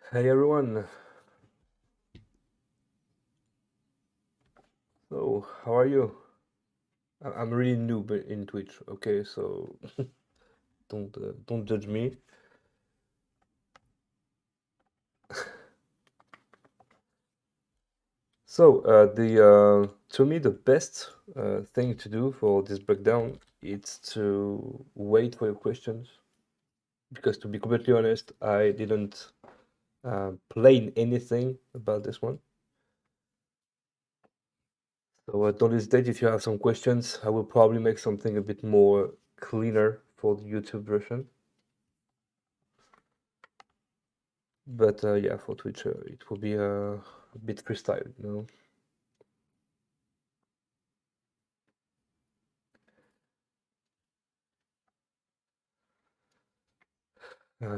Hey everyone. So, how are you? I'm really noob in Twitch, okay? So don't judge me. So, the to me the best thing to do for this breakdown is to wait for your questions because to be completely honest, I didn't plan anything about this one. So don't hesitate if you have some questions. I will probably make something a bit more cleaner for the YouTube version. But yeah, for Twitch, it will be a bit freestyle, you know.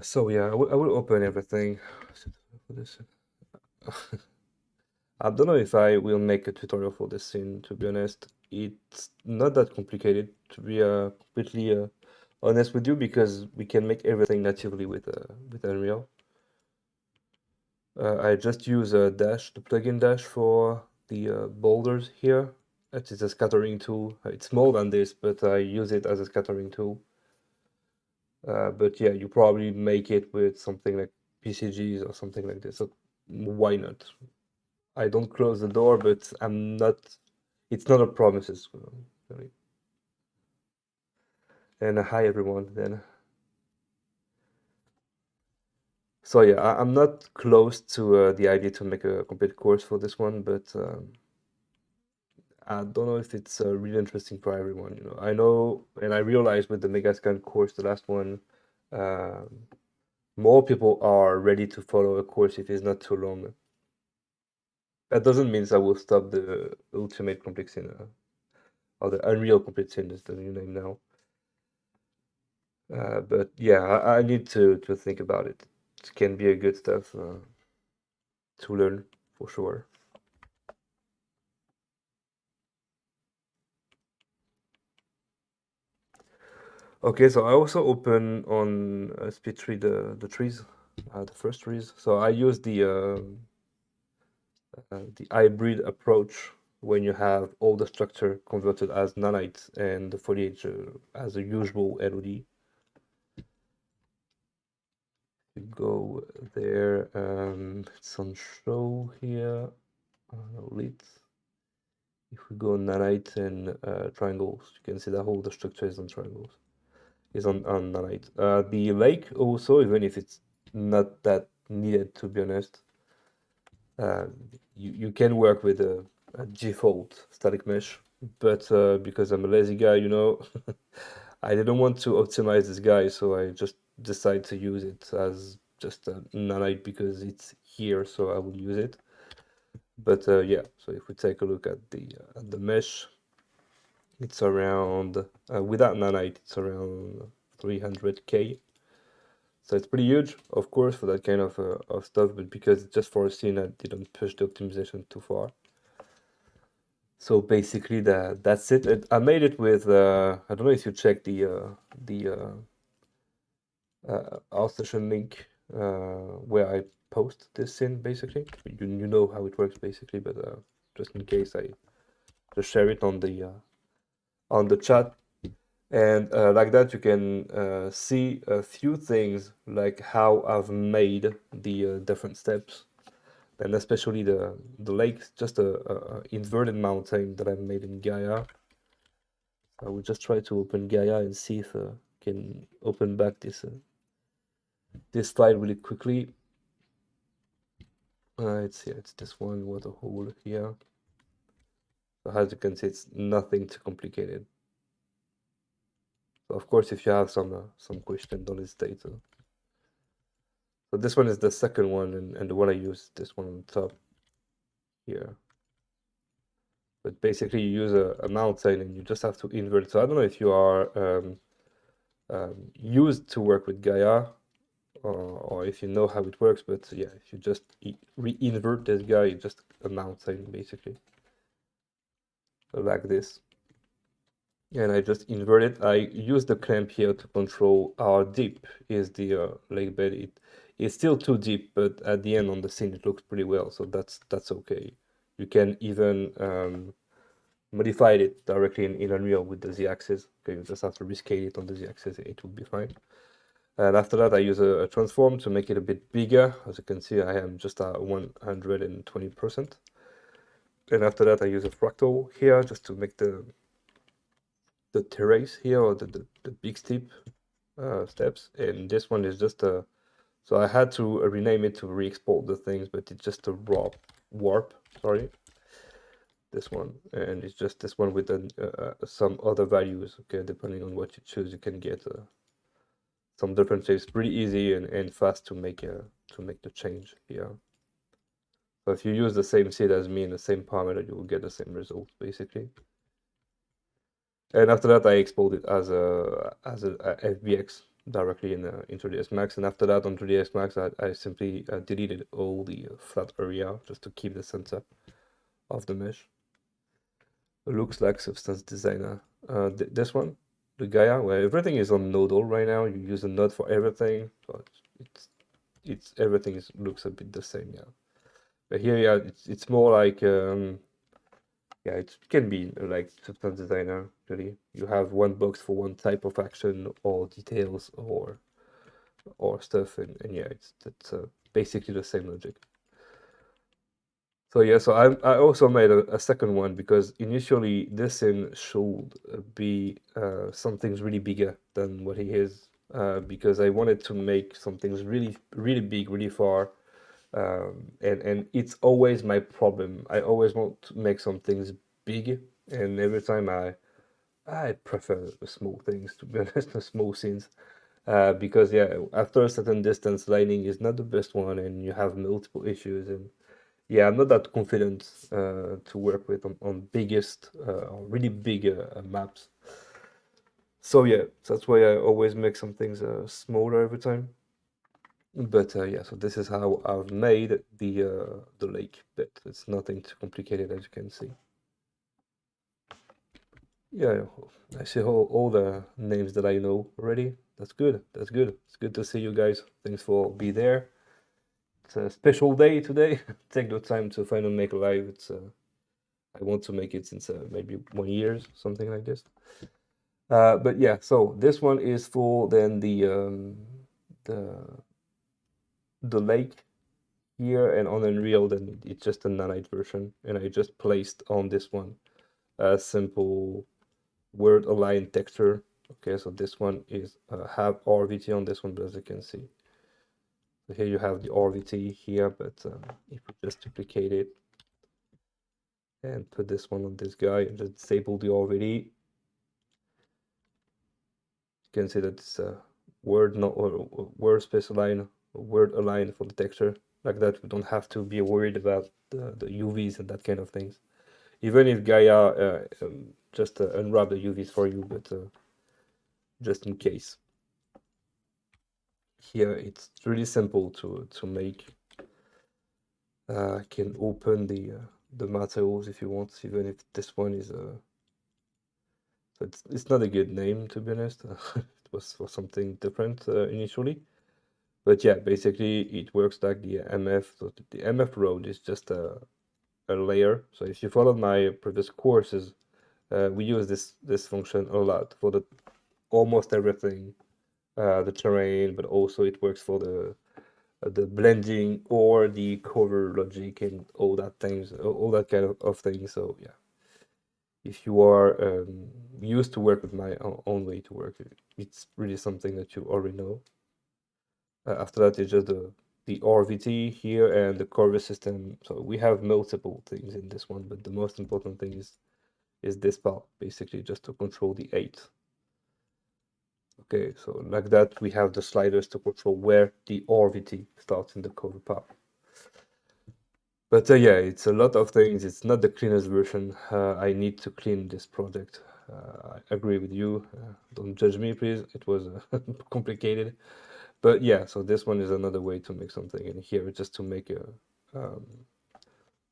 So yeah, I will open everything for this. I don't know if I will make a tutorial for this scene, to be honest. It's not that complicated, to be completely honest with you, because we can make everything natively with Unreal. I just use Dash, the plugin Dash for the boulders here. It is a scattering tool. It's more than this, but I use it as a scattering tool. But yeah, you probably make it with something like PCGs or something like this. So why not? I don't close the door, but I'm not. It's not a promises. Really. And hi everyone. Then. So yeah, I'm not close to the idea to make a complete course for this one, but I don't know if it's really interesting for everyone. You know, I know, and I realized with the Megascan course, the last one, um, more people are ready to follow a course if it's not too long. That doesn't mean I will stop the Ultimate Complete Sin, or the Unreal Complete Sin is the new name now. But yeah, I need to think about it. It can be a good stuff to learn for sure. Okay, so I also open on speed tree the trees, the first trees. So I use the hybrid approach when you have all the structure converted as nanite and the foliage as a usual LOD. You go there, it's on show here, lit. If we go nanite and triangles, you can see that all the structure is on triangles, is on nanite. The lake also, even if it's not that needed to be honest, uh, you can work with a default static mesh, but because I'm a lazy guy, you know, I didn't want to optimize this guy, so I just decided to use it as just a nanite because it's here, so I will use it. But yeah, so if we take a look at the mesh, it's around without nanite, it's around 300K. So it's pretty huge, of course, for that kind of stuff, but because it's just for a scene, I didn't push the optimization too far. So basically, that's it. I made it with I don't know if you check the Arstation link where I post this scene. Basically, you know how it works basically, but just in case, I just share it on the chat. And like that, you can see a few things like how I've made the different steps, and especially the lake, just a inverted mountain that I made in Gaia. I will just try to open Gaia and see if I can open back this slide really quickly. It's this one water hole here. So as you can see, it's nothing too complicated. So of course, if you have some question, don't hesitate to. So this one is the second one, and the one I use, this one on top here. But basically, you use a mountain and you just have to invert. So I don't know if you are used to work with Gaia or if you know how it works, but yeah, if you just re-invert this guy, it's just a mountain basically, like this. And I just invert it. I use the clamp here to control how deep is the lake bed. It's still too deep, but at the end on the scene it looks pretty well, so that's okay. You can even modify it directly in Unreal with the Z-axis. Okay, you just have to rescale it on the Z-axis, it will be fine. And after that, I use a transform to make it a bit bigger. As you can see, I am just at 120%. And after that, I use a fractal here just to make the terrace here, or the big steps. And this one is just a, so I had to rename it to re-export the things, but it's just a warp, sorry. This one, and it's just this one with some other values. Okay, depending on what you choose, you can get some different shapes. Pretty easy and fast to make the change here. So if you use the same seed as me in the same parameter, you will get the same result basically. And after that, I export it as a FBX directly in 3ds Max. And after that, on 3ds Max, I simply deleted all the flat area just to keep the center of the mesh. It looks like Substance Designer. This one, the Gaia, where everything is on nodal right now. You use a node for everything, so it's everything looks a bit the same, yeah. But here, yeah, it's more like yeah, it can be like Substance Designer, really. You have one box for one type of action or details or stuff, and yeah, it's basically the same logic. So yeah, so I also made a second one because initially this scene should be something's really bigger than what he is, because I wanted to make something's really big, really far, and it's always my problem. I always want to make some things big, and every time I prefer the small things, to be honest, the small scenes, because yeah, after a certain distance, lighting is not the best one, and you have multiple issues, and yeah, I'm not that confident to work with on biggest or really big maps. So yeah, that's why I always make some things smaller every time. But yeah, so this is how I've made the lake bit. It's nothing too complicated, as you can see. Yeah, I see all the names that I know already. That's good. That's good. It's good to see you guys. Thanks for be there. It's a special day today. Take the time to finally make a live. It's I want to make it since maybe 1 year, something like this. But yeah, so this one is for then the the lake here, and on Unreal then it's just a nanite version, and I just placed on this one a simple word align texture. Okay, so this one is have RVT on this one, but as you can see, so here you have the RVT here, but if we just duplicate it and put this one on this guy and just disable the RVT, you can see that it's a word not word space align, word align for the texture. Like that, we don't have to be worried about the UVs and that kind of things. Even if Gaia just unwrap the UVs for you, but just in case. Here it's really simple to make. I can open the materials if you want, even if this one is so it's not a good name, to be honest. It was for something different initially. But yeah, basically it works like the MF. So the MF road is just a layer. So if you followed my previous courses, we use this function a lot for the almost everything, the terrain, but also it works for the blending or the cover logic and all all that kind of things. So yeah, if you are used to work with my own way to work, it's really something that you already know. After that, it's just the RVT here and the cover system. So we have multiple things in this one, but the most important thing is this part, basically just to control the 8. Okay, so like that, we have the sliders to control where the RVT starts in the cover part. But yeah, it's a lot of things. It's not the cleanest version. I need to clean this project. I agree with you. Don't judge me, please. It was complicated. But yeah, so this one is another way to make something. And here, just to make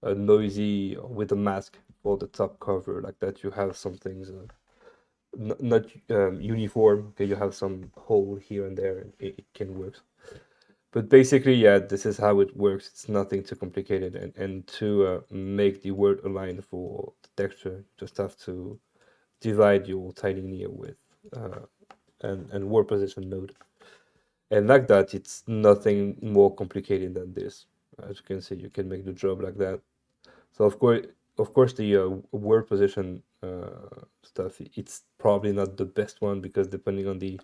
a noisy with a mask for the top cover, like that, you have some things not uniform. Okay, you have some hole here and there, and it can work. But basically, yeah, this is how it works. It's nothing too complicated. And to make the word align for the texture, you just have to divide your tiny linear with uh, and word position node. And like that, it's nothing more complicated than this. As you can see, you can make the job like that. So of course, the word position stuff, it's probably not the best one because depending on the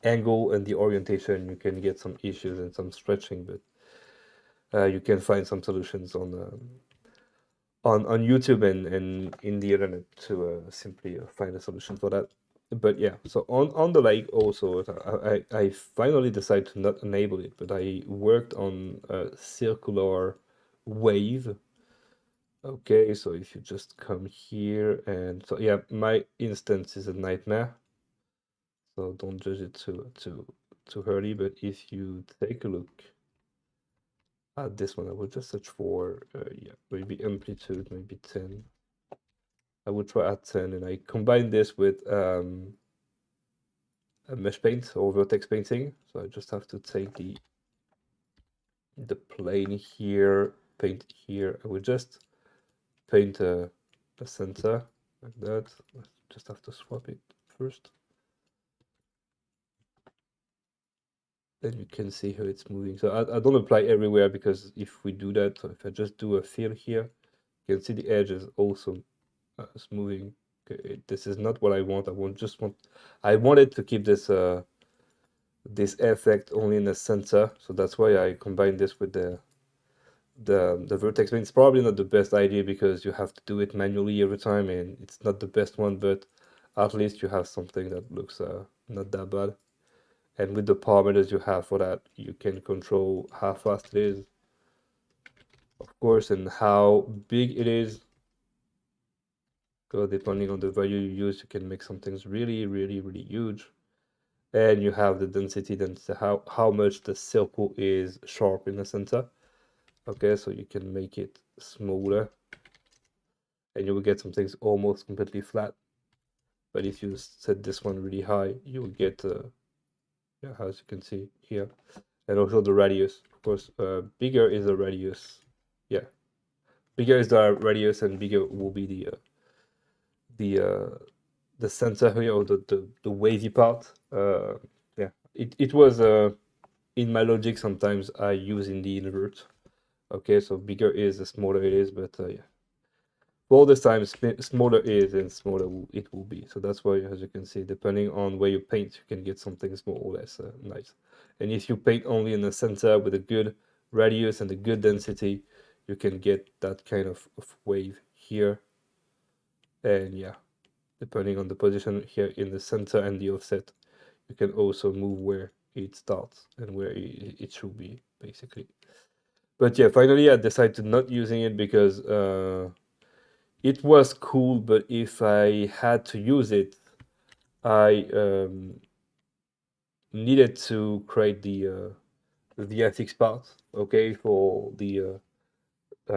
angle and the orientation, you can get some issues and some stretching. But you can find some solutions on YouTube and in the internet to simply find a solution for that. But yeah, so on the lake also, I finally decided to not enable it, but I worked on a circular wave. Okay, so if you just come here and so yeah, my instance is a nightmare, so don't judge it too early. But if you take a look this one, I will just search for, yeah, maybe amplitude, maybe 10. I would try at 10, and I combine this with a mesh paint or vertex painting. So I just have to take the plane here, paint here. I will just paint a center like that. Just have to swap it first. Then you can see how it's moving. So I don't apply everywhere because if we do that, so if I just do a fill here, you can see the edge is also smoothing. Okay, this is not what I want. I wanted to keep this effect only in the center. So that's why I combine this with the vertex paint. It's probably not the best idea because you have to do it manually every time, and it's not the best one, but at least you have something that looks not that bad. And with the parameters you have for that, you can control how fast it is, of course, and how big it is. So depending on the value you use, you can make some things really, really, really huge. And you have the density, how much the circle is sharp in the center. Okay, so you can make it smaller, and you will get some things almost completely flat. But if you set this one really high, you will get, yeah, as you can see here, and also the radius. Of course, bigger is the radius. Yeah, bigger is the radius, and bigger will be the uh, the center here, or the wavy part. Yeah, it was in my logic. Sometimes I use in the invert. Okay, so bigger is the smaller it is, but yeah, all this time smaller is and smaller it will be. So that's why, as you can see, depending on where you paint, you can get something more or less nice. And if you paint only in the center with a good radius and a good density, you can get that kind of wave here. And yeah, depending on the position here in the center and the offset, you can also move where it starts and where it should be, basically. But yeah, finally I decided not using it because it was cool, but if I had to use it, I needed to create the VFX part, okay, for geyser. I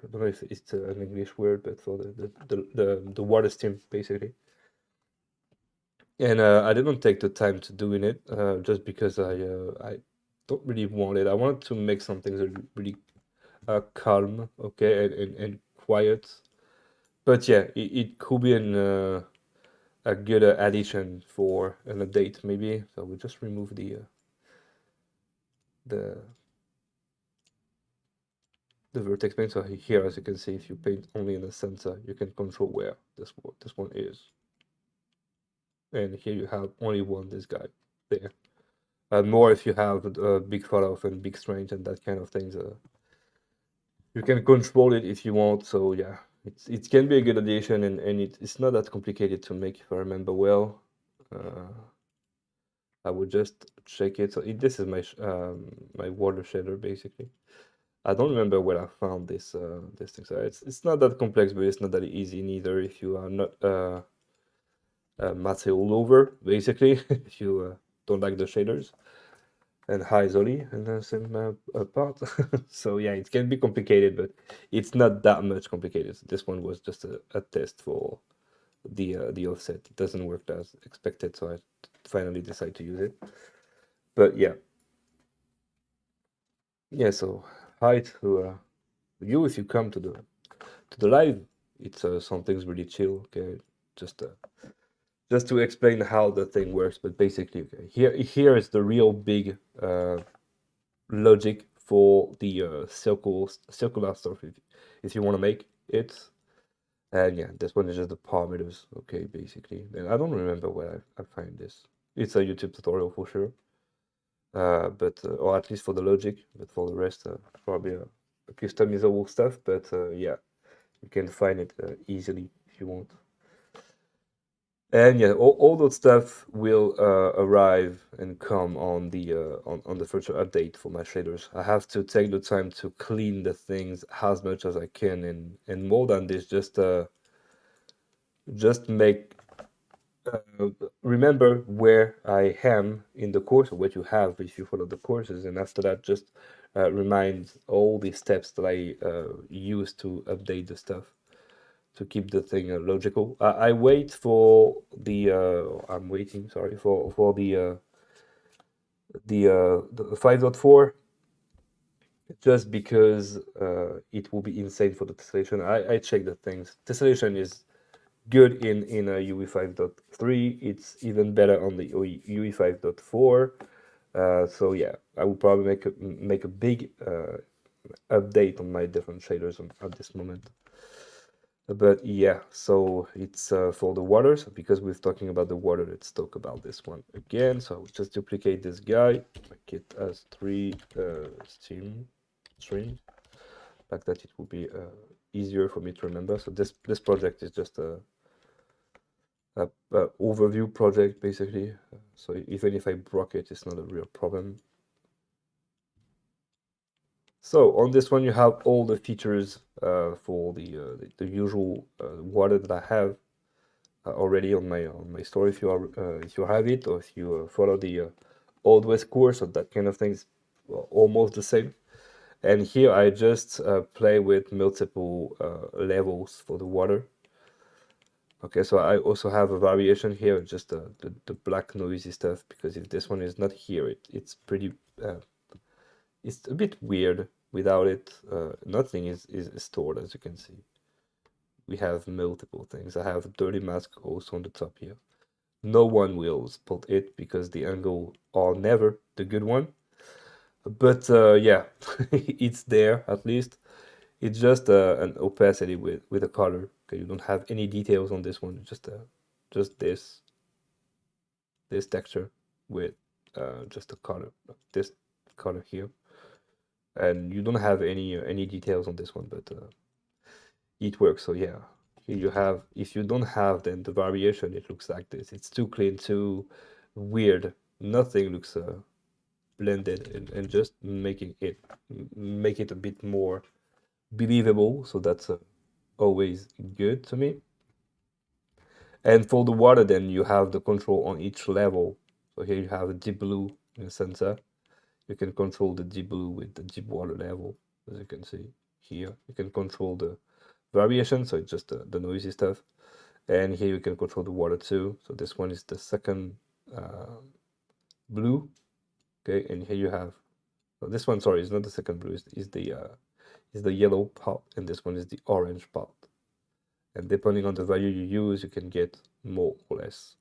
don't know if it's an English word, but for the water stream, basically. And I didn't take the time to doing it just because I don't really want it. I wanted to make something that really calm, okay, and quiet. But yeah, it could be a good addition for an update, maybe. So we'll just remove the the vertex paint. So here, as you can see, if you paint only in the center, you can control where this one is. And here you have only one, this guy there. And more if you have a big falloff and big strange and that kind of things. You can control it if you want. So yeah, it can be a good addition, and it's not that complicated to make if I remember well. I would just check it. So this is my water shader, basically. I don't remember where I found this thing. So it's not that complex, but it's not that easy neither if you are not matte all over, basically. If you don't like the shaders. And hi Zoli, and the same part. So yeah, it can be complicated, but it's not that much complicated. So this one was just a test for the offset. It doesn't work as expected, so I finally decided to use it. But yeah, Yeah, so hi to you if you come to the live. It's something's really chill. Okay, just uh, just to explain how the thing works. But basically, okay, here is the real big logic for the circular stuff if you want to make it. And yeah, this one is just the parameters. Okay, basically. And I don't remember where I find this. It's a YouTube tutorial for sure. But or at least for the logic, but for the rest, probably a customizable stuff. But yeah, you can find it easily if you want. And yeah, all that stuff will arrive and come on the future update for my shaders. I have to take the time to clean the things as much as I can, and more than this, just make uh, remember where I am in the course or what you have if you follow the courses, and after that, just remind all the steps that I use to update the stuff to keep the thing logical. I wait for the I'm waiting, sorry, for the 5.4 just because it will be insane for the tessellation. I check the things. Tessellation is good in UE 5.3. It's even better on the UE 5.4. So yeah, I will probably make a big update on my different shaders at this moment. But yeah, so it's for the water. So because we're talking about the water, let's talk about this one again. So I will just duplicate this guy, make it as 3 streams, like that it will be easier for me to remember. So this project is just a overview project basically. So even if I broke it, it's not a real problem. So on this one, you have all the features for the usual water that I have already on my store. If you have it, or if you follow the Old West course or that kind of things, well, almost the same. And here I just play with multiple levels for the water. Okay, so I also have a variation here, just the black noisy stuff, because if this one is not here, it's pretty, it's a bit weird without it. Nothing is stored, as you can see. We have multiple things. I have a dirty mask also on the top here. No one will spot it because the angle are never the good one. But yeah, it's there at least. It's just an opacity with a color. Okay, you don't have any details on this one. Just this texture with just a color, this color here, and you don't have any details on this one, but it works. So yeah, here you have. If you don't have then the variation, it looks like this. It's too clean, too weird. Nothing looks blended, and just make it a bit more believable. So that's always good to me. And for the water, then you have the control on each level. So here you have a deep blue in the center. You can control the deep blue with the deep water level, as you can see here. You can control the variation, so it's just the noisy stuff. And here you can control the water too. So this one is the second blue. Okay, and here you have this one. Sorry, is not the second blue. Is the yellow part, and this one is the orange part. And depending on the value you use, you can get more or less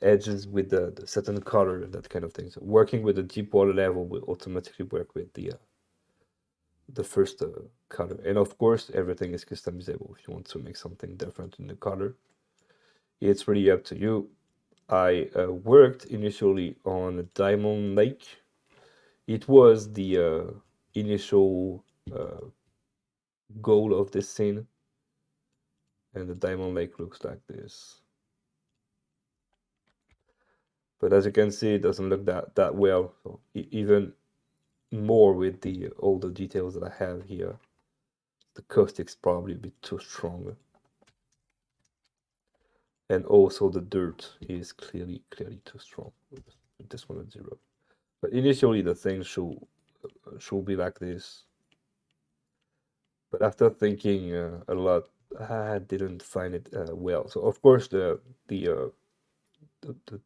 edges with the certain color and that kind of thing. So working with the deep water level will automatically work with the first color. And of course, everything is customizable. If you want to make something different in the color, it's really up to you. I worked initially on a Diamond Lake. It was the initial goal of this scene, and the Diamond Lake looks like this. But as you can see, it doesn't look that well. So even more with the all the details that I have here, the caustic's probably a bit too strong, and also the dirt is clearly too strong with this one at 0. But initially the thing should be like this. But after thinking a lot, I didn't find it well. So of course the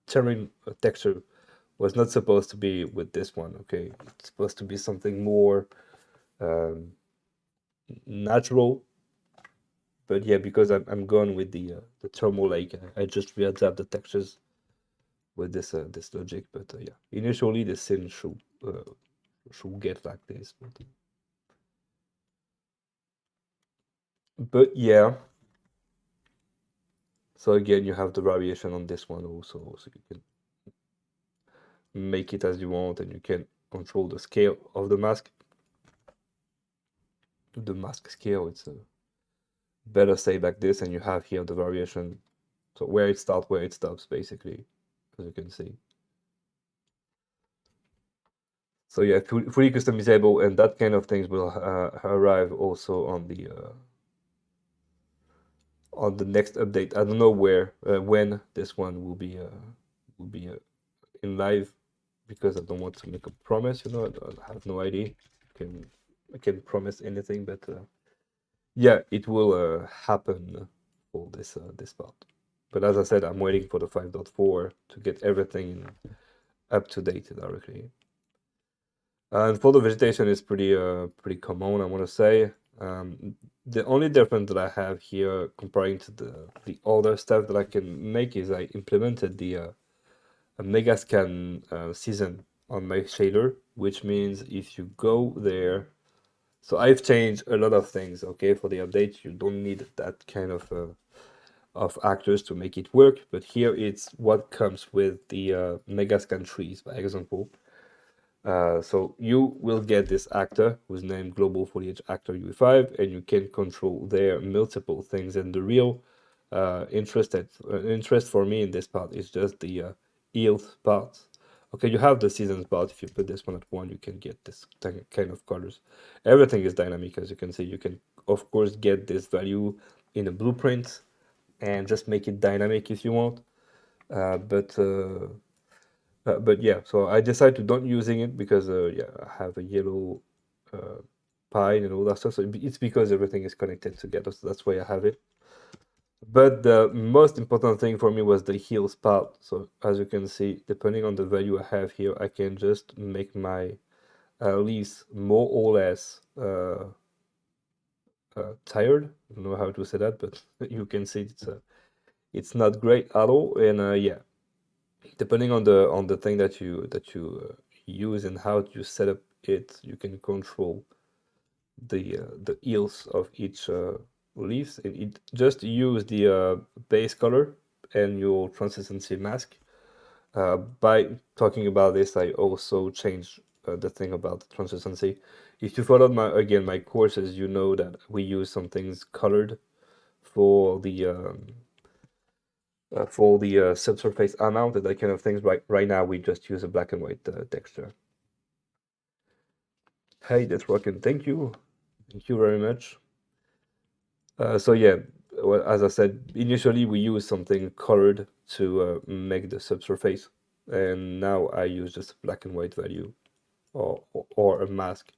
terrain texture was not supposed to be with this one. Okay, it's supposed to be something more natural. But yeah, because I'm going with the thermal lake, I just readapt the textures with this logic. But yeah, initially the scene should get like this. But yeah, so again, you have the variation on this one also, so you can make it as you want, and you can control the scale of the mask. The mask scale, it's better say like this, and you have here the variation, so where it starts, where it stops, basically, as you can see. So yeah, fully customizable, and that kind of things will arrive also on the next update. I don't know when this one will be in live, because I don't want to make a promise. I have no idea. I can promise anything, but yeah, it will happen for this part. But as I said, I'm waiting for the 5.4 to get everything up to date directly. And for the vegetation is pretty common, I want to say. The only difference that I have here comparing to the other stuff that I can make is I implemented the a Megascan season on my shader, which means if you go there, so I've changed a lot of things. Okay, for the update, you don't need that kind of actors to make it work, but here it's what comes with the Megascan trees, by example. So you will get this actor who's named Global Foliage Actor UE5, and you can control their multiple things. And the real interest for me in this part is just the yield part. Okay, you have the seasons part. If you put this one at 1, you can get this kind of colors. Everything is dynamic, as you can see. You can, of course, get this value in a blueprint and just make it dynamic if you want. But yeah, so I decided to don't using it because yeah, I have a yellow pine and all that stuff. So it's because everything is connected together. So that's why I have it. But the most important thing for me was the heals part. So as you can see, depending on the value I have here, I can just make my leaves more or less tired. I don't know how to say that, but you can see it's not great at all. And yeah, depending on the thing that you use and how you set up it, you can control the yields of each leaves. And it just use the base color and your consistency mask. By talking about this, I also changed the thing about the consistency. If you followed my courses, you know that we use some things colored for the subsurface amount and that kind of things. Right now, we just use a black and white texture. Hey, that's rocking. Thank you. Thank you very much. So yeah, well, as I said, initially we use something colored to make the subsurface, and now I use just a black and white value or a mask.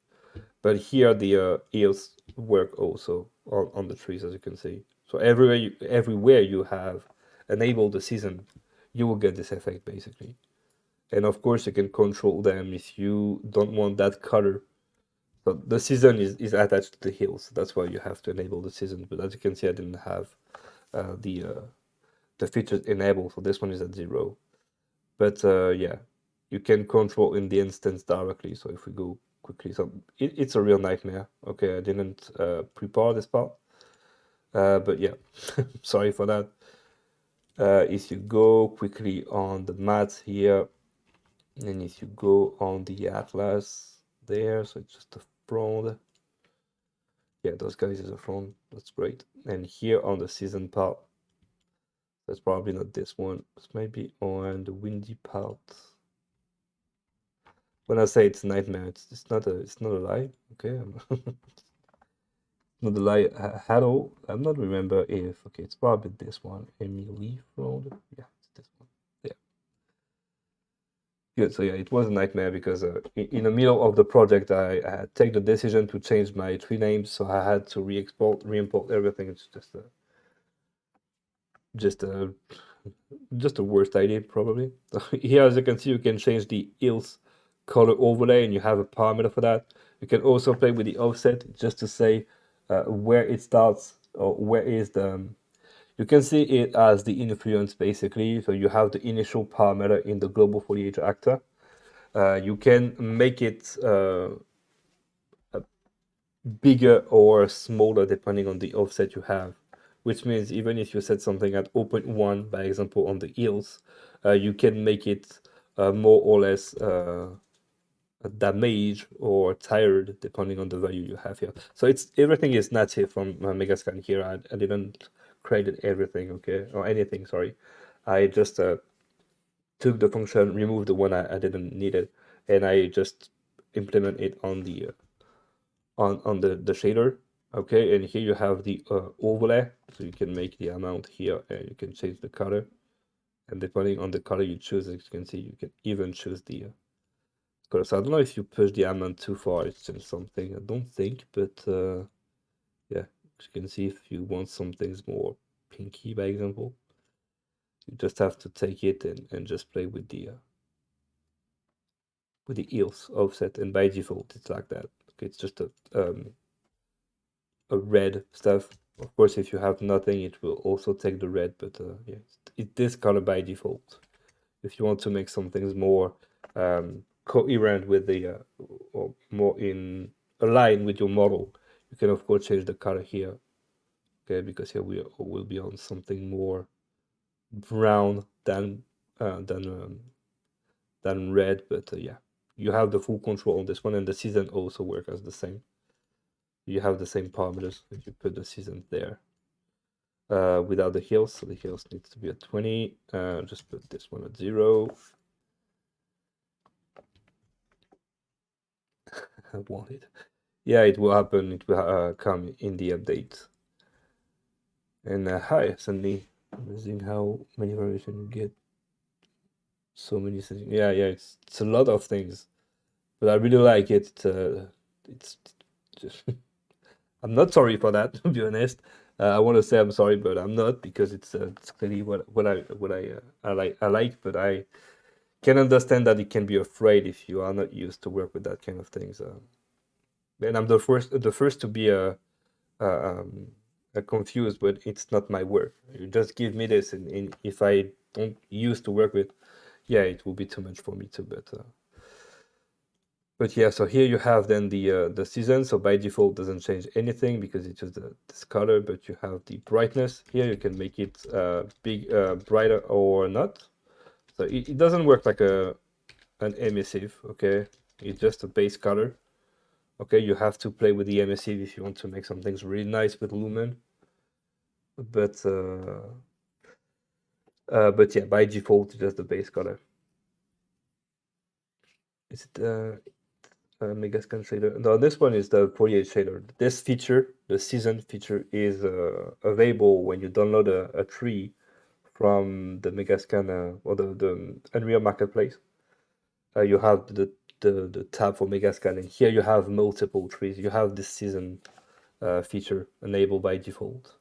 But here the eels work also on the trees, as you can see. So everywhere you have enabled the season, you will get this effect basically. And of course, you can control them if you don't want that color. So the season is attached to the hills. That's why you have to enable the season. But as you can see, I didn't have uh, the uh, the features enabled. So this one is at 0. But yeah, you can control in the instance directly. So if we go quickly, so it's a real nightmare. Okay, I didn't prepare this part. But yeah, sorry for that. If you go quickly on the math here, and if you go on the atlas there, so it's just a front. Yeah, those guys is a front. That's great. And here on the season part, that's probably not this one. It's maybe on the windy part. When I say it's a nightmare, it's not a lie. Okay, not a lie at all. I'm not remember if okay, it's probably this one. Emily Road. Yeah, it's this one. Yeah. Good. So yeah, it was a nightmare because in the middle of the project, I take the decision to change my tree names, so I had to re-import everything. It's just just the worst idea probably. Here, as you can see, you can change the hills color overlay, and you have a parameter for that. You can also play with the offset just to say where it starts or where is the. You can see it as the influence basically. So you have the initial parameter in the global foliage actor. You can make it bigger or smaller depending on the offset you have, which means even if you set something at 0.1, by example, on the hills, you can make it more or less damaged or tired depending on the value you have here. So it's everything is native from Megascan here. I didn't create everything, okay, or anything, sorry. I just took the function, removed the one I didn't need it, and I just implement it on the the shader. Okay, and here you have the overlay, so you can make the amount here and you can change the color, and depending on the color you choose, as you can see, you can even choose the color. So I don't know if you push the amount too far, it's changed something, I don't think, but yeah, as you can see, if you want some things more pinky, by example, you just have to take it and just play with the EOS offset, and by default it's like that. Okay, it's just a red stuff. Of course, if you have nothing, it will also take the red, but yeah, it is color by default. If you want to make some things more coherent with the or more in align with your model, you can of course change the color here. Okay, because here we will be on something more brown than red, but yeah, you have the full control on this one, and the season also work as the same. You have the same parameters if you put the season there. Without the heals, so the heals needs to be at 20. Just put this one at 0. I want it. Yeah, it will happen. It will come in the update. And hi, Sandy. Amazing how many variations you get. So many things. Yeah, it's a lot of things, but I really like it. It's just I'm not sorry for that, to be honest. I want to say I'm sorry, but I'm not, because it's clearly what I like, but I can understand that it can be afraid if you are not used to work with that kind of things. And I'm the first to be confused, but it's not my work. You just give me this, and if I don't used to work with, yeah, it will be too much for me too. But yeah, so here you have then the season. So by default doesn't change anything because it's just this color, but you have the brightness here. You can make it big, brighter or not. So it doesn't work like an emissive, okay? It's just a base color. Okay, you have to play with the emissive if you want to make some things really nice with lumen. But yeah, by default, it's just the base color. Is it Megascan shader? No, this one is the foliage shader. This feature, the season feature, is available when you download a tree from the Megascan or the Unreal Marketplace. You have the tab for Megascan, and here you have multiple trees. You have this season feature enabled by default.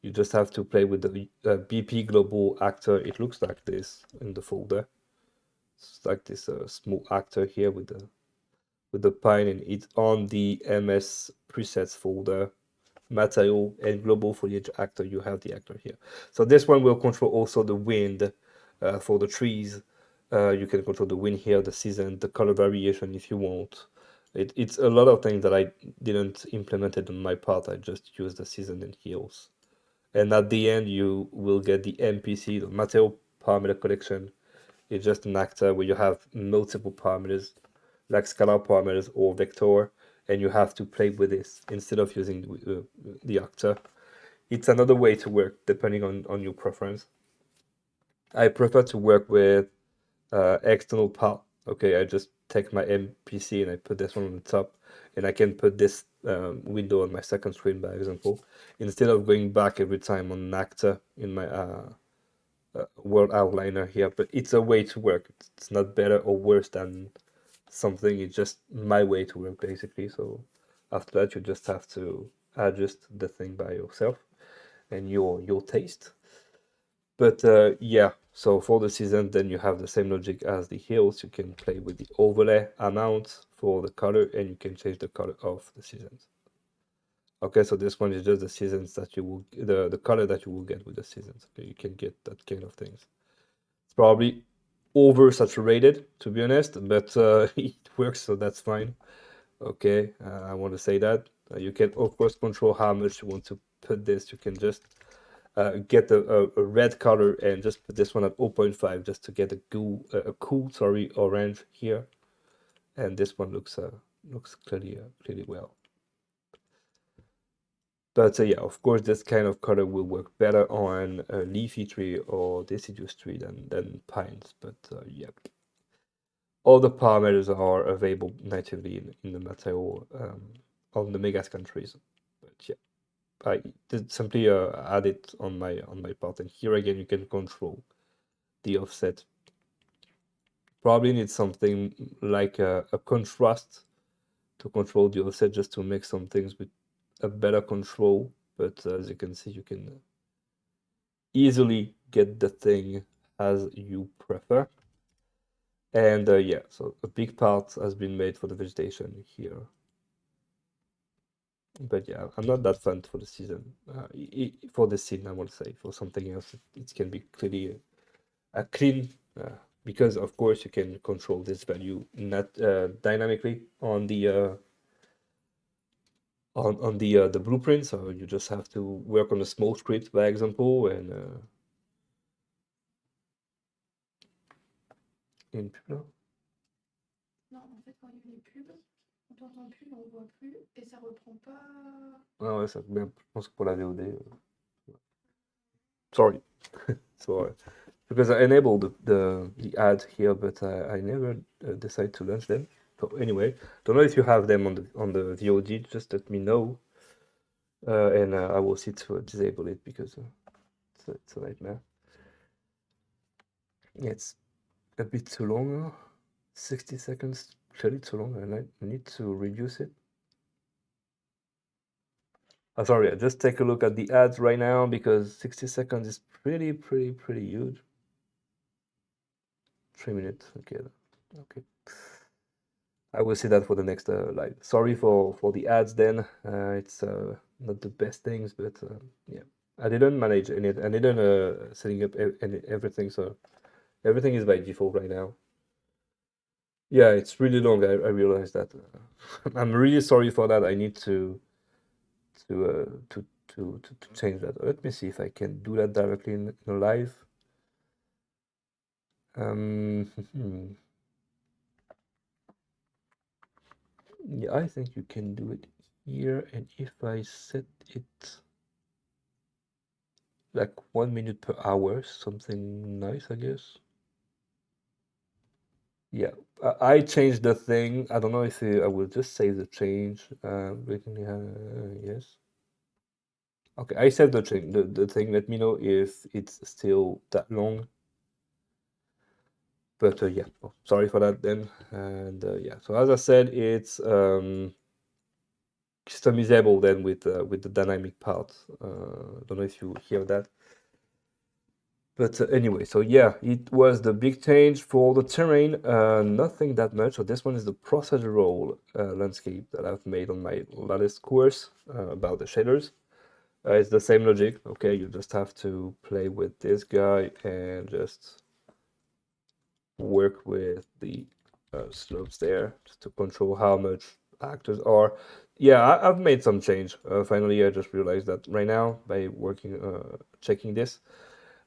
You just have to play with the BP Global Actor. It looks like this in the folder. It's like this small actor here with the pine, and it's on the MS presets folder, material and global foliage actor. You have the actor here. So this one will control also the wind for the trees. You can control the wind here, the season, the color variation if you want. It's a lot of things that I didn't implement it on my part. I just used the season and heals. And at the end, you will get the MPC, the material parameter collection. It's just an actor where you have multiple parameters, like scalar parameters or vector, and you have to play with this instead of using the actor. It's another way to work depending on your preference. I prefer to work with external part. Okay, I just take my MPC and I put this one on the top, and I can put this window on my second screen, by example, instead of going back every time on an actor in my world outliner here. But it's a way to work. It's not better or worse than something. It's just my way to work, basically. So after that, you just have to adjust the thing by yourself and your taste. But yeah, so for the season, then you have the same logic as the hills. You can play with the overlay amount for the color, and you can change the color of the seasons. Okay, so this one is just the seasons that you will, the color that you will get with the seasons. Okay, you can get that kind of things. It's probably oversaturated, to be honest, but it works, so that's fine. Okay, I want to say that. You can, of course, control how much you want to put this. You can just get a red color and just put this one at 0.5 just to get a cool, sorry, orange here. And this one looks clearly well. But yeah, of course, this kind of color will work better on a leafy tree or deciduous tree than pines. But yeah, all the parameters are available natively in the material on the Megascan trees. But yeah, I did simply add it on my part, and here again you can control the offset. Probably need something like a contrast to control the offset, just to make some things with a better control. But as you can see, you can easily get the thing as you prefer. And yeah, so a big part has been made for the vegetation here. But yeah, I'm not that fan for the season. For the scene, I want to say. For something else, it can be clearly clean, because of course you can control this value not dynamically on the the blueprint. So you just have to work on a small script, by example, and in Non, en fait, quand il y a les pubs, on t'entend plus, on voit plus, et ça reprend pas. ah ouais, ça, je pense que pour la VOD. Sorry. So because I enabled the ad here, but I never decide to launch them. So anyway, don't know if you have them on the VOD. Just let me know, and I will see to disable it, because it's a nightmare. Yeah, it's a bit too long. 60 seconds, clearly too long, and I need to reduce it. Sorry, just take a look at the ads right now, because 60 seconds is pretty huge. 3 minutes, okay. I will see that for the next live. Sorry for the ads then. It's not the best things, but yeah. I didn't manage any, I didn't setting up everything, so everything is by default right now. Yeah, it's really long. I realize that. I'm really sorry for that. I need to change that. Let me see if I can do that directly in a live. Yeah, I think you can do it here, and if I set it like 1 minute per hour, something nice, I guess. Yeah, I changed the thing. I don't know if I will just save the change. Yes. Okay, I saved the change. The thing. Let me know if it's still that long. But yeah, oh, sorry for that then. And yeah, so as I said, it's customizable then with the dynamic part. Don't know if you hear that. But anyway, so yeah, it was the big change for the terrain. Nothing that much. So this one is the procedural landscape that I've made on my latest course about the shaders. It's the same logic. Okay, you just have to play with this guy and just work with the slopes there, just to control how much actors are. Yeah, I've made some change. Finally, I just realized that right now by working, checking this.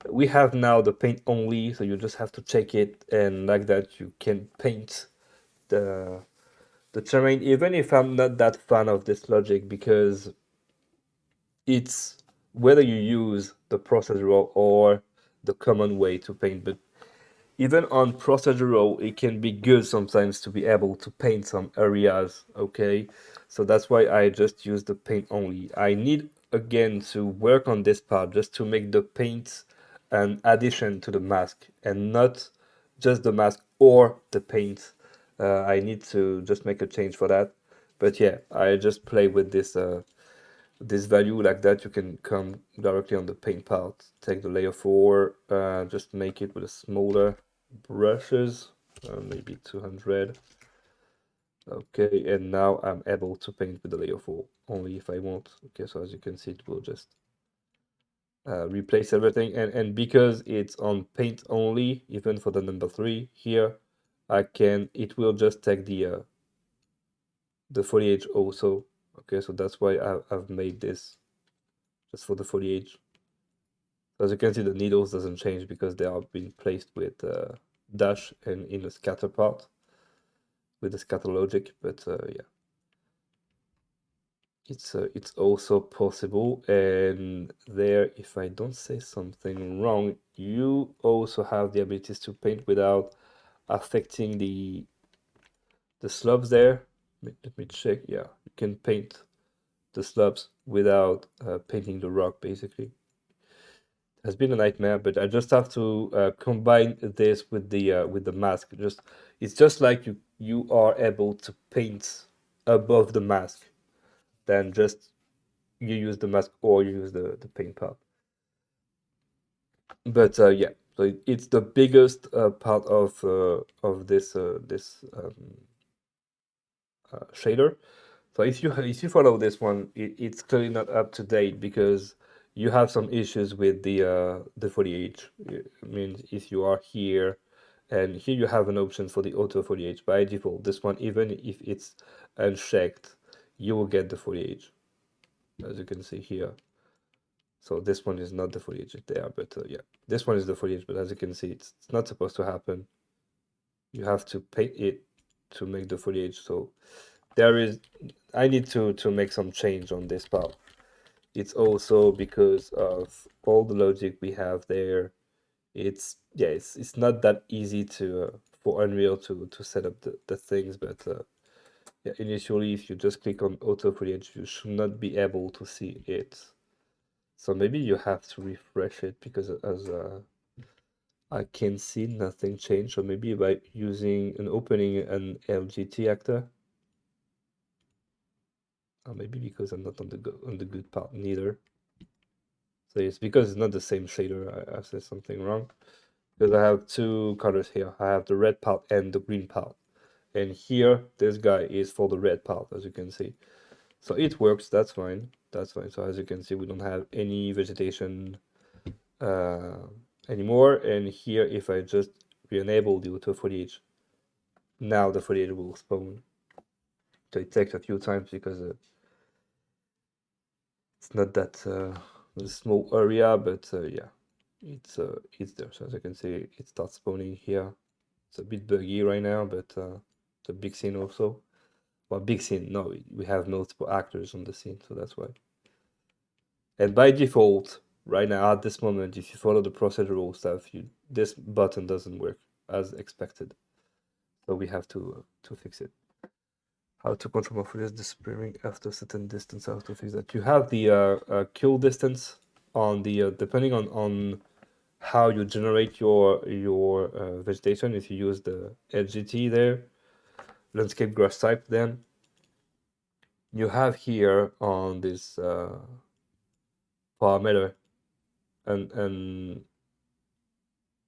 We have now the paint only, so you just have to check it, and like that you can paint the terrain, even if I'm not that fan of this logic, because it's whether you use the procedural or the common way to paint. But even on procedural, it can be good sometimes to be able to paint some areas, okay? So that's why I just use the paint only. I need again to work on this part just to make the paint an addition to the mask and not just the mask or the paint. I need to just make a change for that. But yeah, I just play with this this value like that, you can come directly on the paint part, take the layer 4, just make it with a smaller brushes, maybe 200. Okay, and now I'm able to paint with the layer 4 only if I want. Okay, so as you can see, it will just replace everything, and because it's on paint only, even for the number 3 here, it will just take the foliage also. Okay, so that's why I've made this just for the foliage. As you can see, the needles doesn't change because they are being placed with dash and in the scatter part with the scatter logic. But yeah, it's also possible. And there, if I don't say something wrong, you also have the abilities to paint without affecting the slabs there. Let me check. Yeah, you can paint the slabs without painting the rock, basically. Has been a nightmare, but I just have to combine this with the mask. It's just like you are able to paint above the mask, then just you use the mask or you use the paint part. But yeah, so it's the biggest part of this shader. So if you follow this one, it's clearly not up to date because you have some issues with the foliage. I mean, if you are here, and here you have an option for the auto foliage by default. This one, even if it's unchecked, you will get the foliage, as you can see here. So this one is not the foliage there, but yeah, this one is the foliage. But as you can see, it's not supposed to happen. You have to paint it to make the foliage. So I need to make some change on this part. It's also because of all the logic we have there. It's not that easy to for Unreal to set up the things, but yeah, initially if you just click on auto foliage, you should not be able to see it. So maybe you have to refresh it because as I can see nothing changed. So maybe by opening an LGT actor. Or maybe because I'm not on the good part neither. So it's because it's not the same shader. I said something wrong. Because I have two colors here. I have the red part and the green part. And here, this guy is for the red part, as you can see. So it works, that's fine. That's fine. So as you can see, we don't have any vegetation anymore. And here, if I just re-enable the auto foliage, now the foliage will spawn. So it takes a few times because it's not that a small area, but yeah, it's there. So as you can see, it starts spawning here. It's a bit buggy right now, but it's a big scene also. Well, big scene. No, we have multiple actors on the scene, so that's why. And by default, right now at this moment, if you follow the procedural stuff, this button doesn't work as expected. So we have to fix it. How to control morphosis disappearing after a certain distance. How to fix that? You have the kill distance on the depending on how you generate your vegetation. If you use the LGT there, landscape grass type, then you have here on this parameter and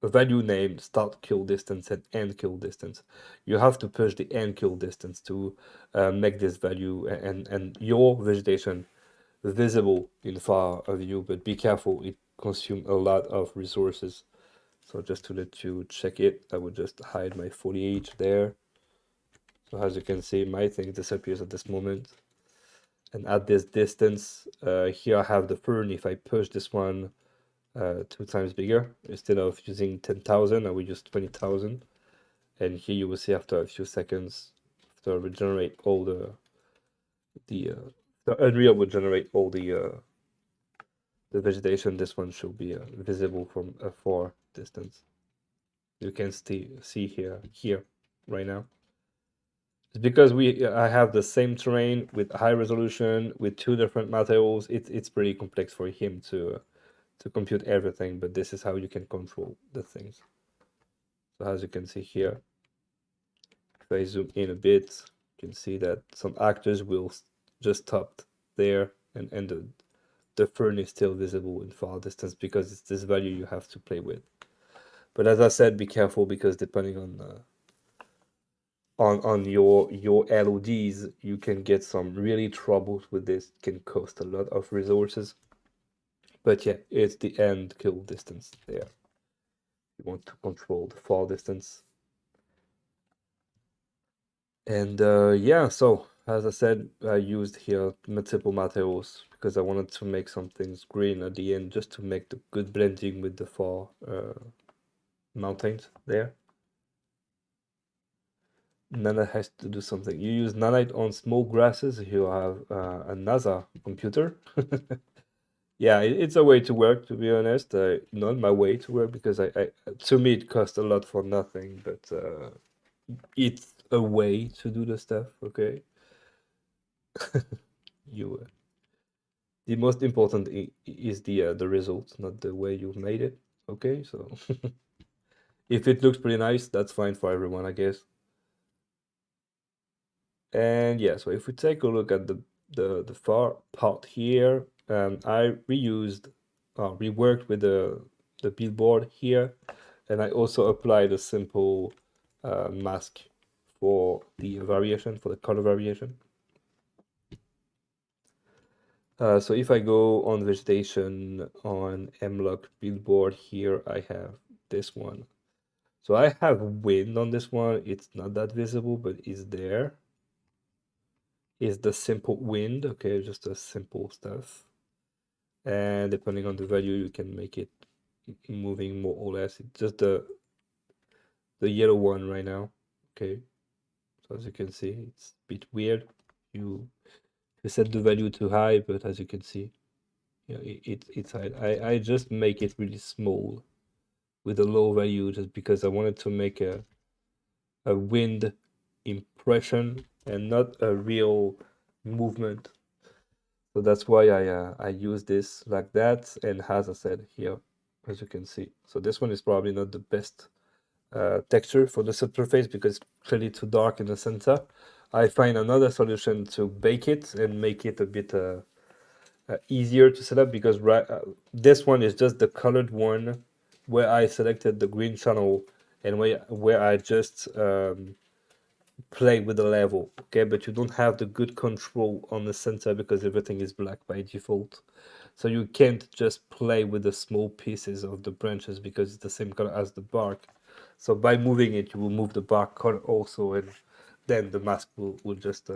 a value named start kill distance and end kill distance. You have to push the end kill distance to make this value and your vegetation visible in far view, but be careful, it consumes a lot of resources. So just to let you check it, I would just hide my foliage there. So as you can see, my thing disappears at this moment. And at this distance, here I have the fern. If I push this one 2 times bigger, instead of using 10,000, I will use 20,000. And here you will see after a few seconds, after regenerate all the Unreal will generate all the vegetation. This one should be visible from a far distance. You can see here right now. It's because I have the same terrain with high resolution with 2 different materials. It's pretty complex for him to compute everything, but this is how you can control the things. So as you can see here, if I zoom in a bit, you can see that some actors will just stop there and the fern is still visible in far distance because it's this value you have to play with. But as I said, be careful because depending on your LODs, you can get some really troubles with this. It can cost a lot of resources. But yeah, it's the end kill distance there. You want to control the far distance. And yeah, so as I said, I used here multiple materials because I wanted to make some things green at the end just to make the good blending with the far mountains there. Nanite has to do something. You use nanite on small grasses. You have a NASA computer. Yeah, it's a way to work, to be honest. Not my way to work because to me it costs a lot for nothing, but it's a way to do the stuff. Okay, you the most important is the result, not the way you've made it. Okay, so if it looks pretty nice, that's fine for everyone, I guess. And yeah, so if we take a look at the far part here, I reworked with the billboard here, and I also applied a simple mask for the variation, for the color variation. So if I go on vegetation on Mlock billboard here, I have this one. So I have wind on this one. It's not that visible, but it's there. Is the simple wind, okay, just a simple stuff. And depending on the value, you can make it moving more or less. It's just the yellow one right now, okay. So as you can see, it's a bit weird. You you set the value too high, but as you can see, yeah, it's high. I just make it really small with a low value just because I wanted to make a wind impression and not a real movement. So that's why I use this like that. And as I said here, as you can see, so this one is probably not the best texture for the subsurface because it's clearly too dark in the center. I find another solution to bake it and make it a bit easier to set up because this one is just the colored one where I selected the green channel and where I just play with the level, okay? But you don't have the good control on the center because everything is black by default. So you can't just play with the small pieces of the branches because it's the same color as the bark. So by moving it, you will move the bark color also, and then the mask will just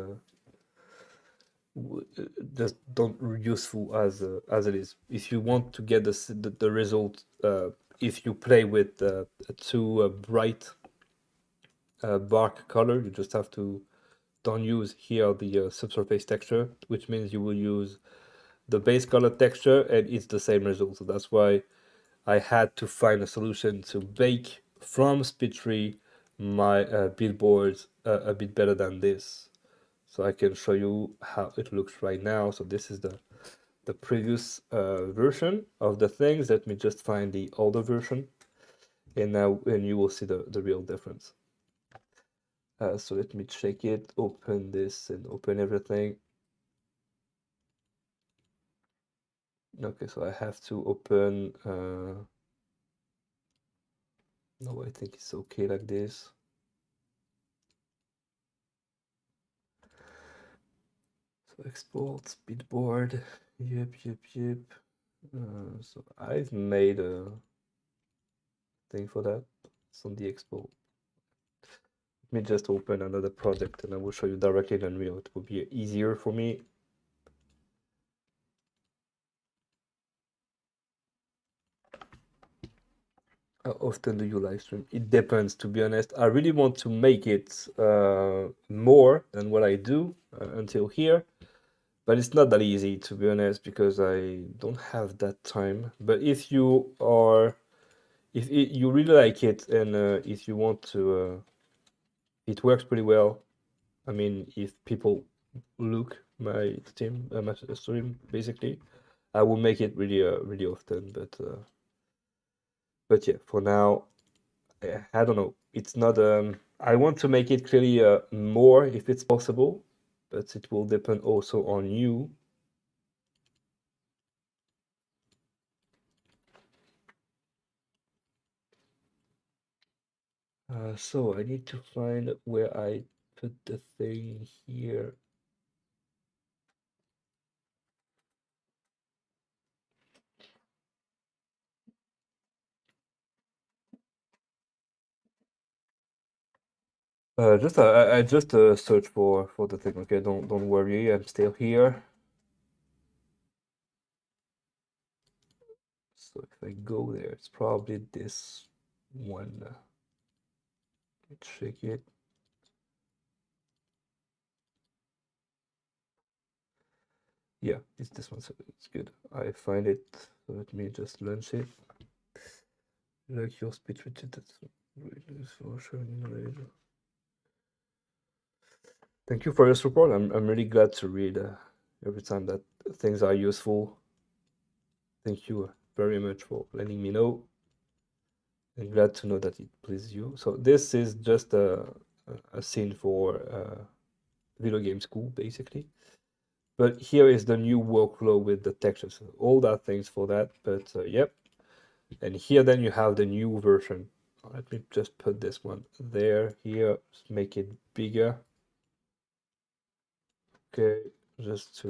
don't useful as it is. If you want to get the result, if you play with a too bright bark color, you just have to don't use here the subsurface texture, which means you will use the base color texture and it's the same result. So that's why I had to find a solution to bake from SpeedTree my billboards a bit better than this. So I can show you how it looks right now. So this is the previous version of the things. Let me just find the older version and now and you will see the real difference. So let me check it, open this and open everything. Okay, so I have to open, no, I think it's okay like this. So export, speedboard, yep. So I've made a thing for that. It's on the export. Let me just open another project and I will show you directly in Unreal. It will be easier for me. How often do you live stream? It depends, to be honest. I really want to make it more than what I do until here. But it's not that easy, to be honest, because I don't have that time. But if you are, if you really like it and if you want to, it works pretty well. I mean, if people look my stream, basically, I will make it really, really often. But yeah, for now, I don't know. It's not. I want to make it clearly more if it's possible, but it will depend also on you So I need to find where I put the thing here. I just search for the thing. Okay, don't worry, I'm still here. So if I go there, it's probably this one. Let's check it. Yeah, it's this one. So it's good. I find it. So let me just launch it. Like your speech widget. That's really for showing knowledge. Thank you for your support. I'm really glad to read every time that things are useful. Thank you very much for letting me know. I'm glad to know that it pleases you. So this is just a scene for video game school, basically. But here is the new workflow with the textures. All that things for that, but yep. And here then you have the new version. Let me just put this one there, here, just make it bigger. Okay, just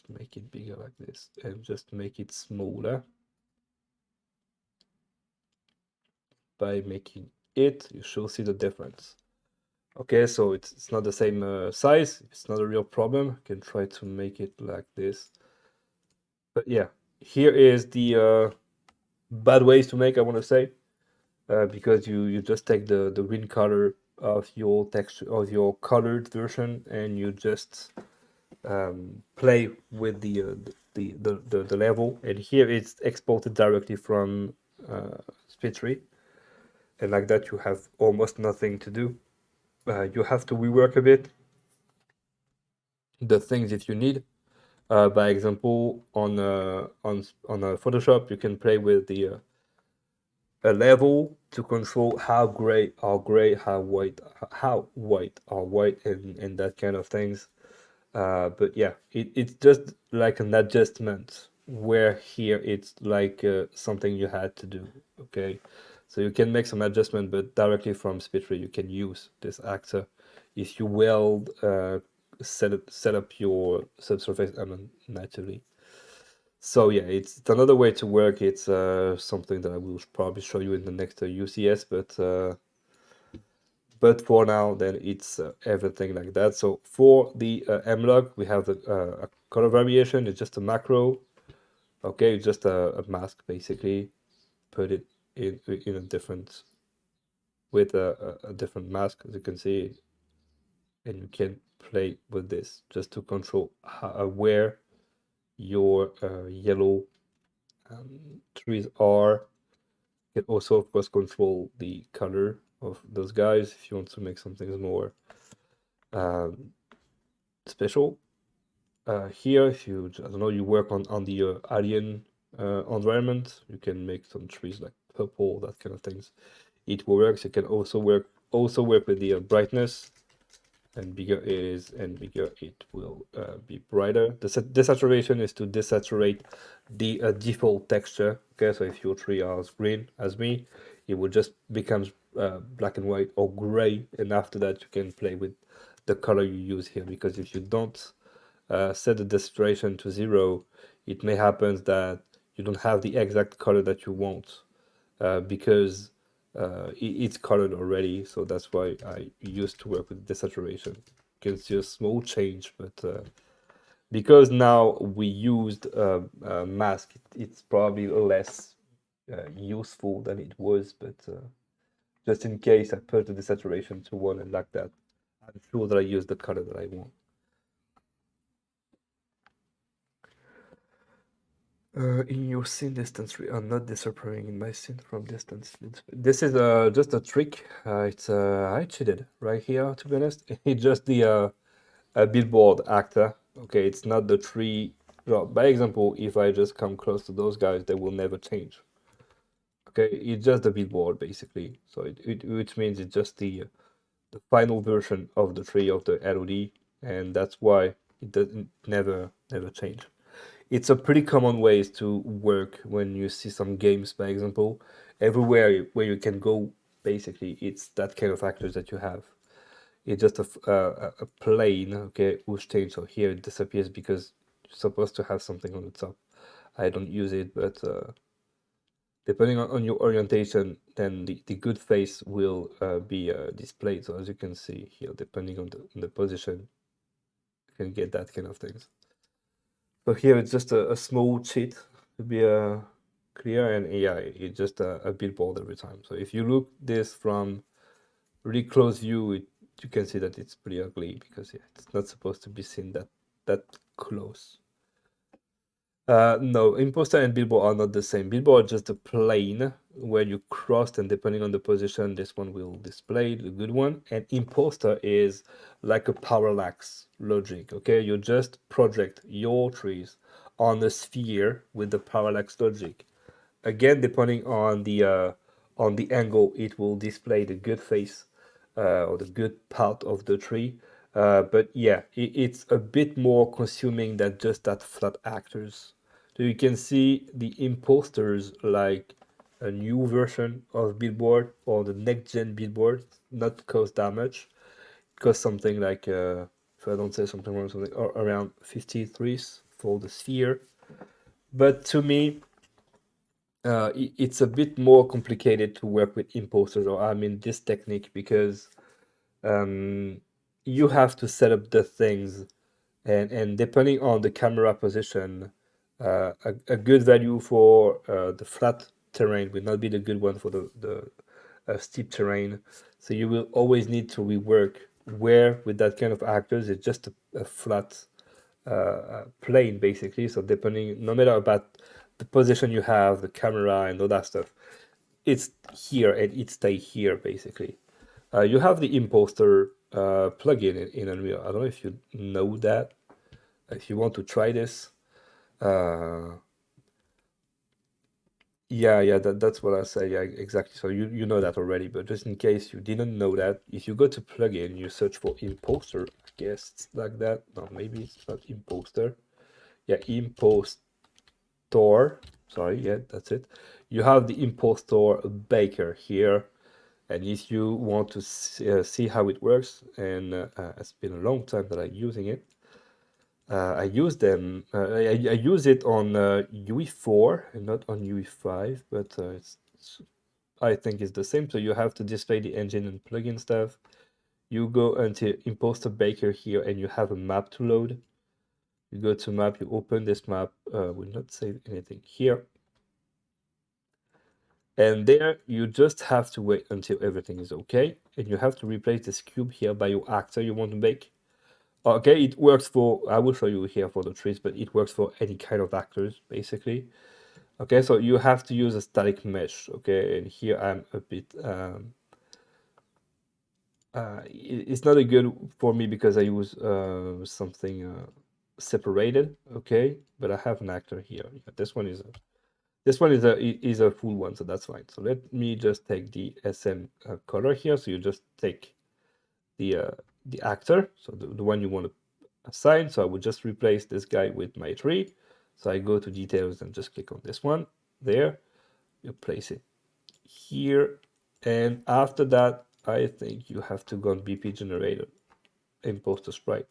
make it bigger like this and just make it smaller. By making it, you should see the difference. Okay, so it's not the same size. It's not a real problem. You can try to make it like this. But yeah, here is the bad ways to make, I want to say, because you just take the green color of your texture of your colored version and you just play with the level. And here it's exported directly from Spitry, and like that you have almost nothing to do. You have to rework a bit the things that you need. By example, on Photoshop, you can play with the a level to control how white are white, and that kind of things. But yeah, it's just like an adjustment where here it's like something you had to do. Okay, so you can make some adjustment, but directly from Spitry you can use this actor if you will set up your subsurface element naturally. So yeah, it's another way to work. It's something that I will probably show you in the next UCS, but for now, then it's everything like that. So for the mlog, we have a color variation. It's just a macro. Okay, it's just a mask basically. Put it in a different with a different mask, as you can see, and you can play with this just to control where your yellow trees are. You can also, of course, control the color of those guys if you want to make something more um, special. Here, if you, I don't know, you work on the alien environment, you can make some trees like purple, that kind of things. It works. You can also work with the brightness, and bigger it is, and bigger it will be brighter. The desaturation is to desaturate the default texture. Okay, so if your tree is green as me, it will just becomes black and white or gray, and after that you can play with the color you use here. Because if you don't set the desaturation to 0, it may happen that you don't have the exact color that you want because it's colored already. So that's why I used to work with desaturation. You can see a small change, but because now we used a mask, it's probably less useful than it was. But just in case I put the desaturation to 1 and like that, I'm sure that I use the color that I want. In your scene distance, we are not disappearing in my scene from distance. This is just a trick. It's I cheated right here, to be honest. It's just the a billboard actor. Okay, it's not the tree. Well, by example, if I just come close to those guys, they will never change. Okay, it's just the billboard basically. So which means it's just the final version of the tree of the LOD, and that's why it doesn't never change. It's a pretty common ways to work when you see some games, by example, everywhere where you can go basically it's that kind of actors that you have. It's just a plane, okay, whose change. So here it disappears because you're supposed to have something on the top. I don't use it, but depending on your orientation, then the good face will be displayed. So as you can see here, depending on the position, you can get that kind of things. So here it's just a small cheat to be clear, and yeah, it's just a billboard every time. So if you look this from really close view, you can see that it's pretty ugly because yeah, it's not supposed to be seen that close. No, Imposter and Billboard are not the same. Billboard is just a plane where you crossed, and depending on the position, this one will display the good one. And Imposter is like a parallax logic, okay? You just project your trees on a sphere with the parallax logic. Again, depending on the angle, it will display the good face or the good part of the tree. But yeah, it's a bit more consuming than just that flat actors. So you can see the imposters like a new version of Billboard or the next gen Billboard, not cost that much. It costs something like, if I don't say something wrong, something around 53 for the sphere. But to me, it's a bit more complicated to work with imposters, or I mean this technique, because you have to set up the things, and depending on the camera position, a good value for the flat terrain will not be the good one for the steep terrain. So you will always need to rework where with that kind of actors it's just a flat plane basically. So depending, no matter about the position you have, the camera and all that stuff, it's here and it stay here basically. You have the Imposter plugin in Unreal. I don't know if you know that. If you want to try this, uh, yeah, that's what I say. Yeah, exactly. So you know that already, but just in case you didn't know that, if you go to plugin, you search for Imposter. I guess it's like that. No, maybe it's not Imposter. Yeah, Imposter. Sorry, yeah, that's it. You have the Imposter Baker here, and if you want to see how it works, and it's been a long time that I'm using it. I use them. I use it on UE4 and not on UE5, but I think it's the same. So you have to display the engine and plugin stuff. You go into Imposter Baker here, and you have a map to load. You go to map, you open this map. Will not save anything here. And there you just have to wait until everything is okay. And you have to replace this cube here by your actor you want to make. Okay, it works for, I will show you here for the trees, but it works for any kind of actors, basically. Okay, so you have to use a static mesh, okay? And here I'm a bit, it's not a good for me because I use something separated, okay? But I have an actor here. Yeah, this one is a full one, so that's fine. So let me just take the SM color here. So you just take the actor, so the one you want to assign. So I would just replace this guy with my tree. So I go to details and just click on this one there. You place it here, and after that, I think you have to go on BP generator, impose a sprite.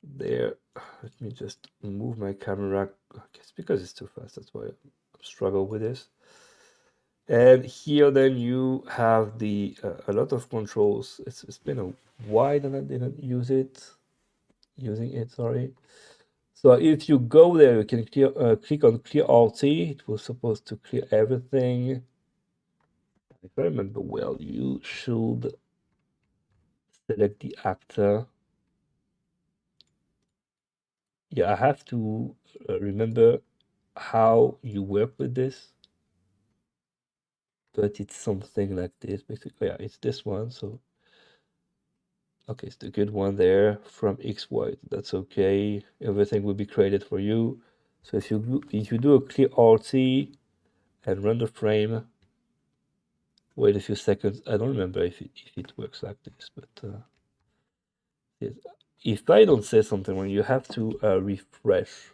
There, let me just move my camera. I guess because it's too fast, that's why I struggle with this. And here then you have the a lot of controls. It's been a while that I didn't using it, sorry. So if you go there, you can click on clear RT. It was supposed to clear everything. If I remember well, you should select the actor. Yeah, I have to remember how you work with this, but it's something like this basically. Yeah, it's this one. So okay, it's the good one there from XY. That's okay. Everything will be created for you. So if you do a clear RT and run the frame, wait a few seconds. I don't remember if it works like this, but if I don't say something wrong, you have to refresh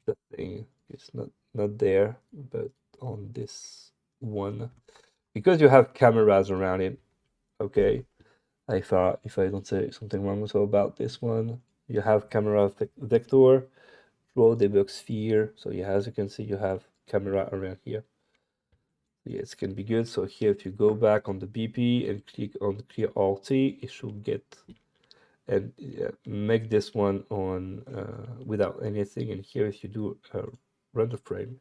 the thing. It's not there, but on this one, because you have cameras around it, okay, if I don't say something wrong so about this one, you have camera vector, row debug sphere. So yeah, as you can see, you have camera around here. Yeah, it's gonna be good. So here, if you go back on the BP and click on clear RT, it should get and make this one on without anything. And here, if you do a render frame,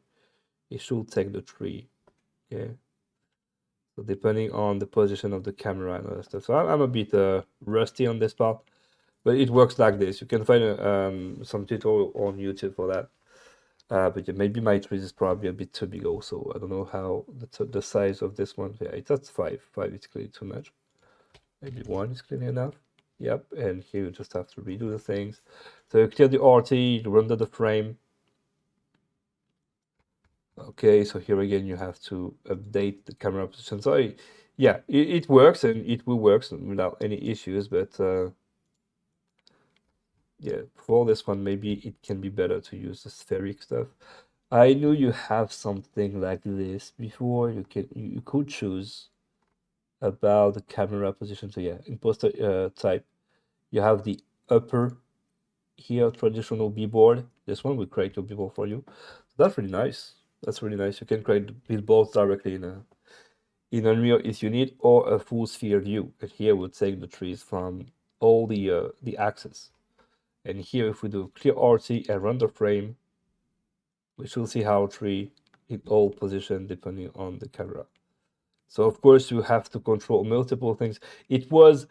it should take the tree. Yeah. So depending on the position of the camera and other stuff. So I'm a bit rusty on this part, but it works like this. You can find some tutorial on YouTube for that. But yeah, maybe my trees is probably a bit too big also. I don't know how the size of this one. Yeah, that's 5. 5 is clearly too much. Maybe 1 is clearly enough. Yep, and here you just have to redo the things. So you clear the RT, you render the frame. Okay, so here again you have to update the camera position. So yeah, it works and it will work without any issues, but yeah, for this one maybe it can be better to use the spheric stuff. I knew you have something like this before. You could choose about the camera position. So yeah, imposter type. You have the upper here traditional billboard. This one will create your billboard for you. That's really nice. That's really nice. You can create billboards directly in Unreal if you need, or a full sphere view. And here we'll take the trees from all the axes. And here if we do clear RT and render frame, we should see how tree in all position depending on the camera. So of course you have to control multiple things. It was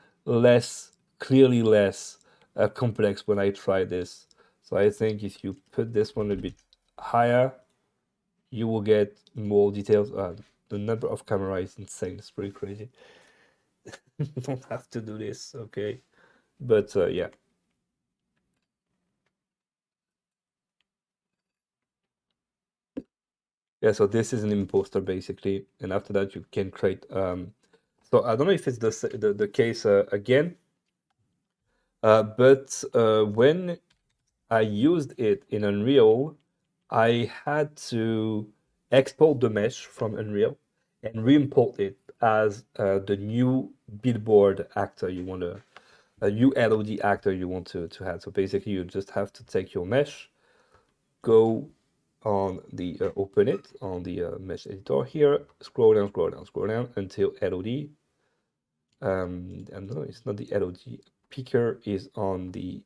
clearly less complex when I tried this. So I think if you put this one a bit higher, you will get more details. The number of camera is insane. It's pretty crazy. You don't have to do this, okay? But yeah. Yeah, so this is an imposter basically, and after that you can create. So I don't know if it's the case again, but when I used it in Unreal, I had to export the mesh from Unreal and re-import it as the new billboard actor you want to, a new LOD actor you want to have. So basically, you just have to take your mesh, go on the open it on the mesh editor here, scroll down, scroll down, scroll down until LOD. And no, it's not the LOD. Picker is on the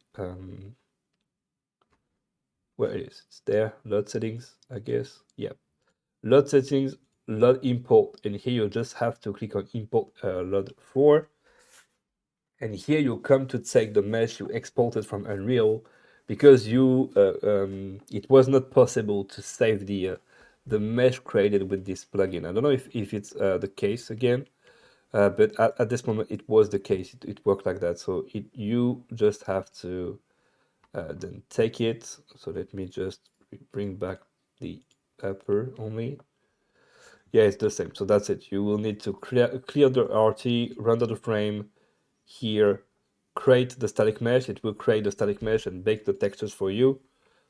where it is. It's there. LOD settings, I guess. Yeah. LOD settings, LOD import, and here you just have to click on import LOD 4. And here you come to take the mesh you exported from Unreal because it was not possible to save the mesh created with this plugin. I don't know if it's the case again, but at this moment it was the case. It worked like that. So you just have to then take it. So let me just bring back the upper only. Yeah, it's the same. So that's it. You will need to clear the RT, render the frame here, create the static mesh. It will create the static mesh and bake the textures for you.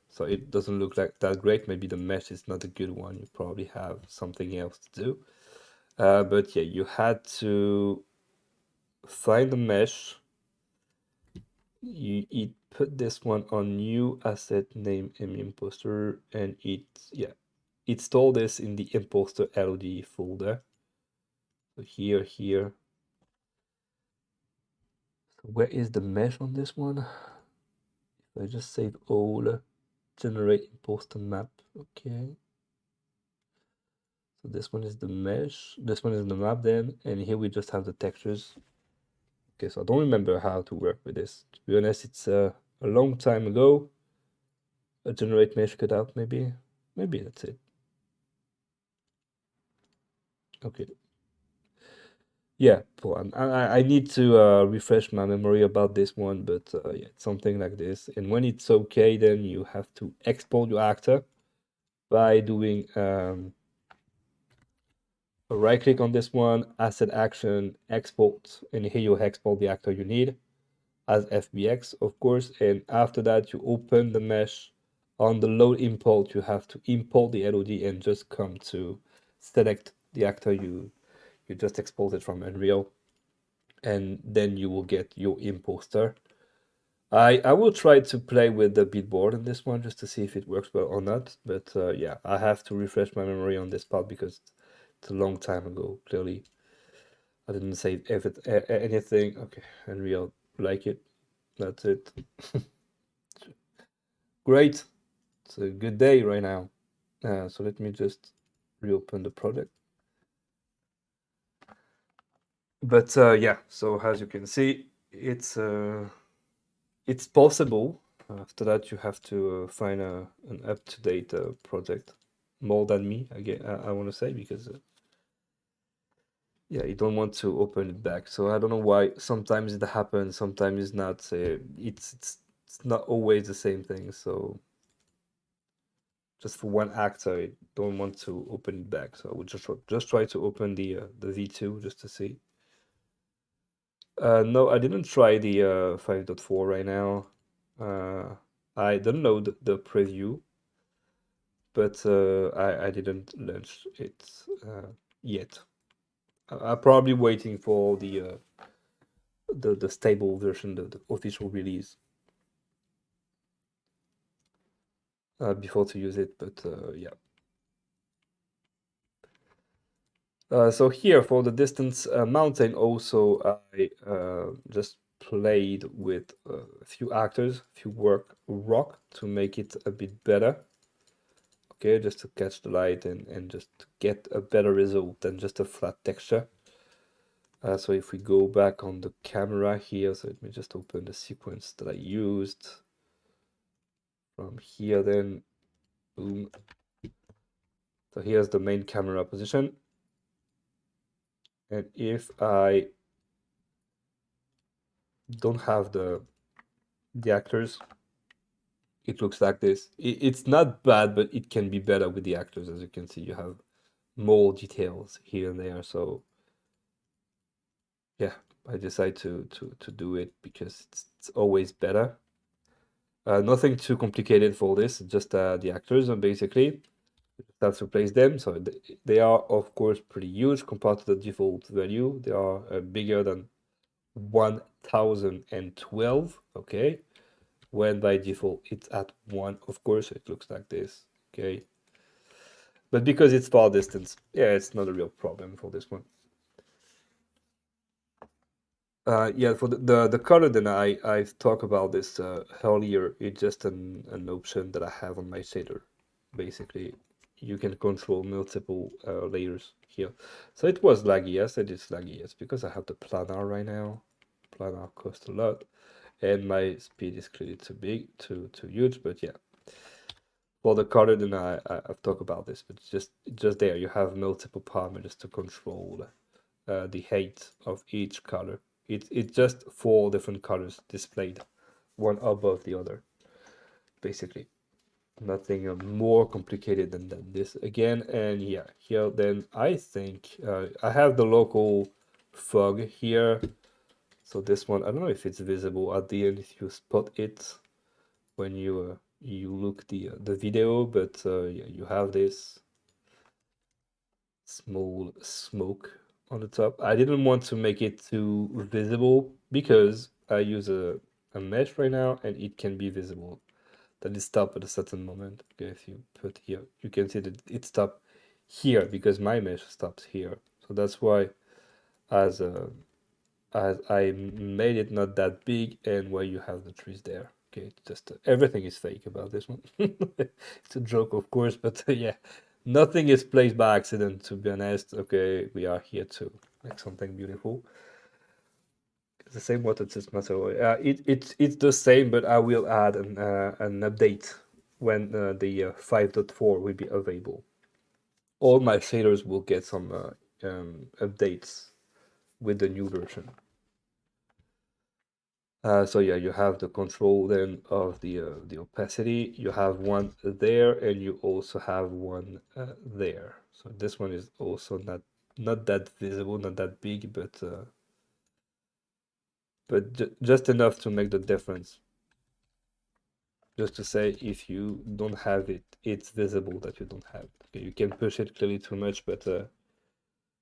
So it doesn't look like that great. Maybe the mesh is not a good one. You probably have something else to do. But yeah, you had to find the mesh. You put this one on new asset name imposter, and it stole this in the imposter LOD folder. So here. So where is the mesh on this one? If I just save all, generate imposter map. Okay. So this one is the mesh. This one is the map then, and here we just have the textures. Okay, so I don't remember how to work with this. To be honest, it's a long time ago. A generate mesh cutout, maybe. Maybe that's it. Okay. Yeah, I need to refresh my memory about this one, but yeah, it's something like this. And when it's okay, then you have to export your actor by doing a right click on this one, asset action, export, and here you export the actor you need as FBX, of course. And after that, you open the mesh. On the load import, you have to import the LOD and just come to select the actor you You just export it from Unreal, and then you will get your Imposter. I will try to play with the beatboard in this one just to see if it works well or not. But yeah, I have to refresh my memory on this part because it's a long time ago. Clearly, I didn't save anything. Okay, Unreal, like it. That's it. Great. It's a good day right now. So let me just reopen the project. But yeah, so as you can see, it's possible. After that, you have to find an up-to-date project. More than me, I want to say, because yeah, you don't want to open it back. So I don't know why. Sometimes it happens, sometimes it's not. It's not always the same thing. So just for one actor, I don't want to open it back. So I would just try to open the V2 just to see. No, I didn't try the 5.4 right now. I don't know the preview, but I didn't launch it yet. I'm probably waiting for the stable version, the official release, before to use it. But yeah. So here for the distance mountain, also I just played with a few actors, a few rock to make it a bit better. Okay, just to catch the light and just to get a better result than just a flat texture. So if we go back on the camera here, so let me just open the sequence that I used. From here then, boom. So here's the main camera position. And if I don't have the actors, it looks like this. It's not bad, but it can be better with the actors. As you can see, you have more details here and there. So yeah, I decided to do it because it's always better. Nothing too complicated for this, just the actors, basically. You just have to place them. So they are, of course, pretty huge compared to the default value. They are bigger than 1012, okay? When by default it's at 1, of course, it looks like this, okay? But because it's far distance, yeah, it's not a real problem for this one. Yeah, for the color, then I've talked about this earlier. It's just an option that I have on my shader. Basically, you can control multiple layers here. So it was laggy, yes, it is laggy, yes, because I have the planar right now. Planar costs a lot, and my speed is clearly too big, too huge. But yeah, for the color, then I've talked about this, but it's just there. You have multiple parameters to control the height of each color. It's just 4 different colors displayed, one above the other, basically. Nothing more complicated than this again. And yeah, here then I think I have the local fog here. So this one, I don't know if it's visible at the end if you spot it when you look the video, but yeah, you have this small smoke on the top. I didn't want to make it too visible because I use a mesh right now and it can be visible. That it stopped at a certain moment. Okay, if you put here, you can see that it stopped here because my mesh stops here. So that's why as I made it not that big and where you have the trees there. Okay, just everything is fake about this one. It's a joke, of course, but yeah, nothing is placed by accident, to be honest. Okay, we are here to make something beautiful. It's the same water system, so it's the same, but I will add an update when the 5.4 will be available. All my shaders will get some updates with the new version. So yeah, you have the control then of the opacity. You have one there, and you also have one there. So this one is also not that visible, not that big, but just enough to make the difference. Just to say, if you don't have it, it's visible that you don't have it. Okay, you can push it clearly too much, but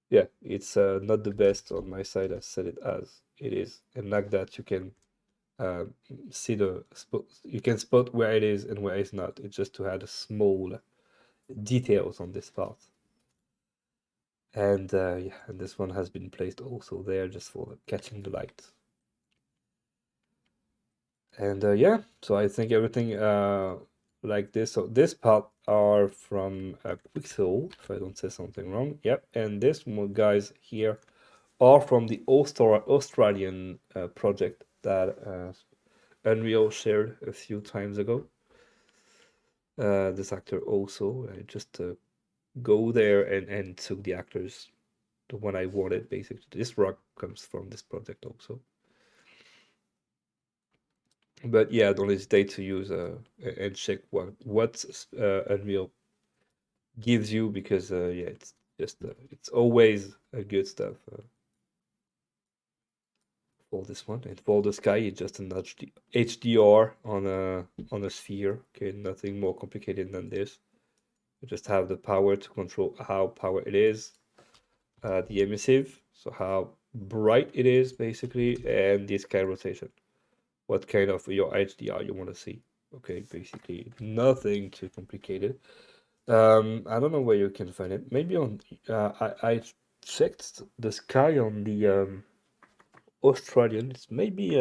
yeah, it's not the best on my side. I set it as it is, and like that you can um, see the spot. You can spot where it is and where it's not. It's just to add a small details on this part. And yeah, and this one has been placed also there just for catching the light. And yeah, so I think everything like this. So this part are from Quixel, if I don't say something wrong. Yep, and this one guys here are from the Australian project that Unreal shared a few times ago. This actor also just go there and took the actors, the one I wanted basically. This rock comes from this project also. But yeah, don't hesitate to use and check what Unreal gives you because yeah, it's just it's always a good stuff for this one. And for the sky, it's just an HDR on a sphere. Okay, nothing more complicated than this. You just have the power to control how power it is, the emissive, so how bright it is basically, and the sky rotation. What kind of your HDR you want to see. Okay, basically nothing too complicated. I don't know where you can find it. Maybe on I checked the sky on the Australian. It's maybe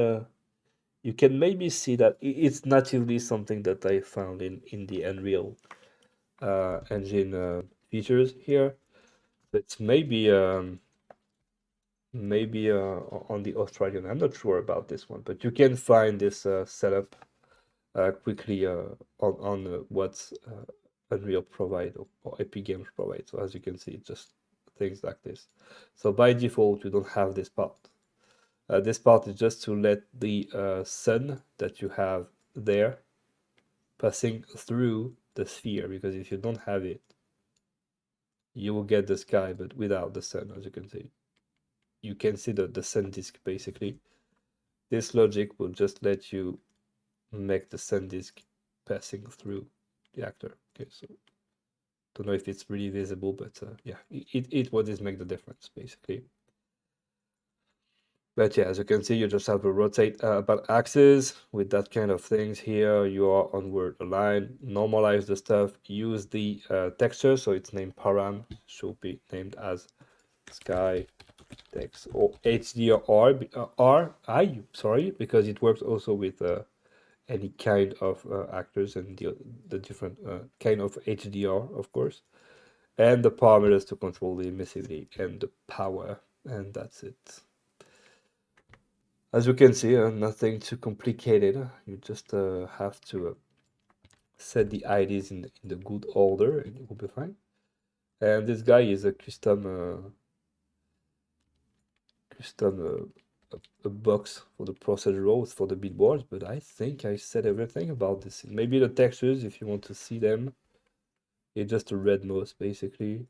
you can maybe see that it's natively something that I found in the Unreal Engine features here. It's maybe on the Australian. I'm not sure about this one, but you can find this setup quickly on what Unreal provide or Epic Games provide. So as you can see, it's just things like this. So by default, you don't have this part. This part is just to let the sun that you have there passing through the sphere, because if you don't have it, you will get the sky, but without the sun, as you can see. You can see the sun disk basically. This logic will just let you make the sun disk passing through the actor. Okay, so don't know if it's really visible, but yeah, it what is make the difference basically. But yeah, as you can see, you just have to rotate about axis with that kind of things here. You are onward aligned, normalize the stuff, use the texture, so it's named param, should be named as sky text or HDR sorry, because it works also with any kind of actors and the different kind of HDR, of course, and the parameters to control the emissivity and the power, and that's it. As you can see, nothing too complicated. You just have to set the IDs in the good order and it will be fine. And this guy is a custom a box for the procedural for the billboards, but I think I said everything about this. Maybe the textures, if you want to see them, it's just a red mouse basically.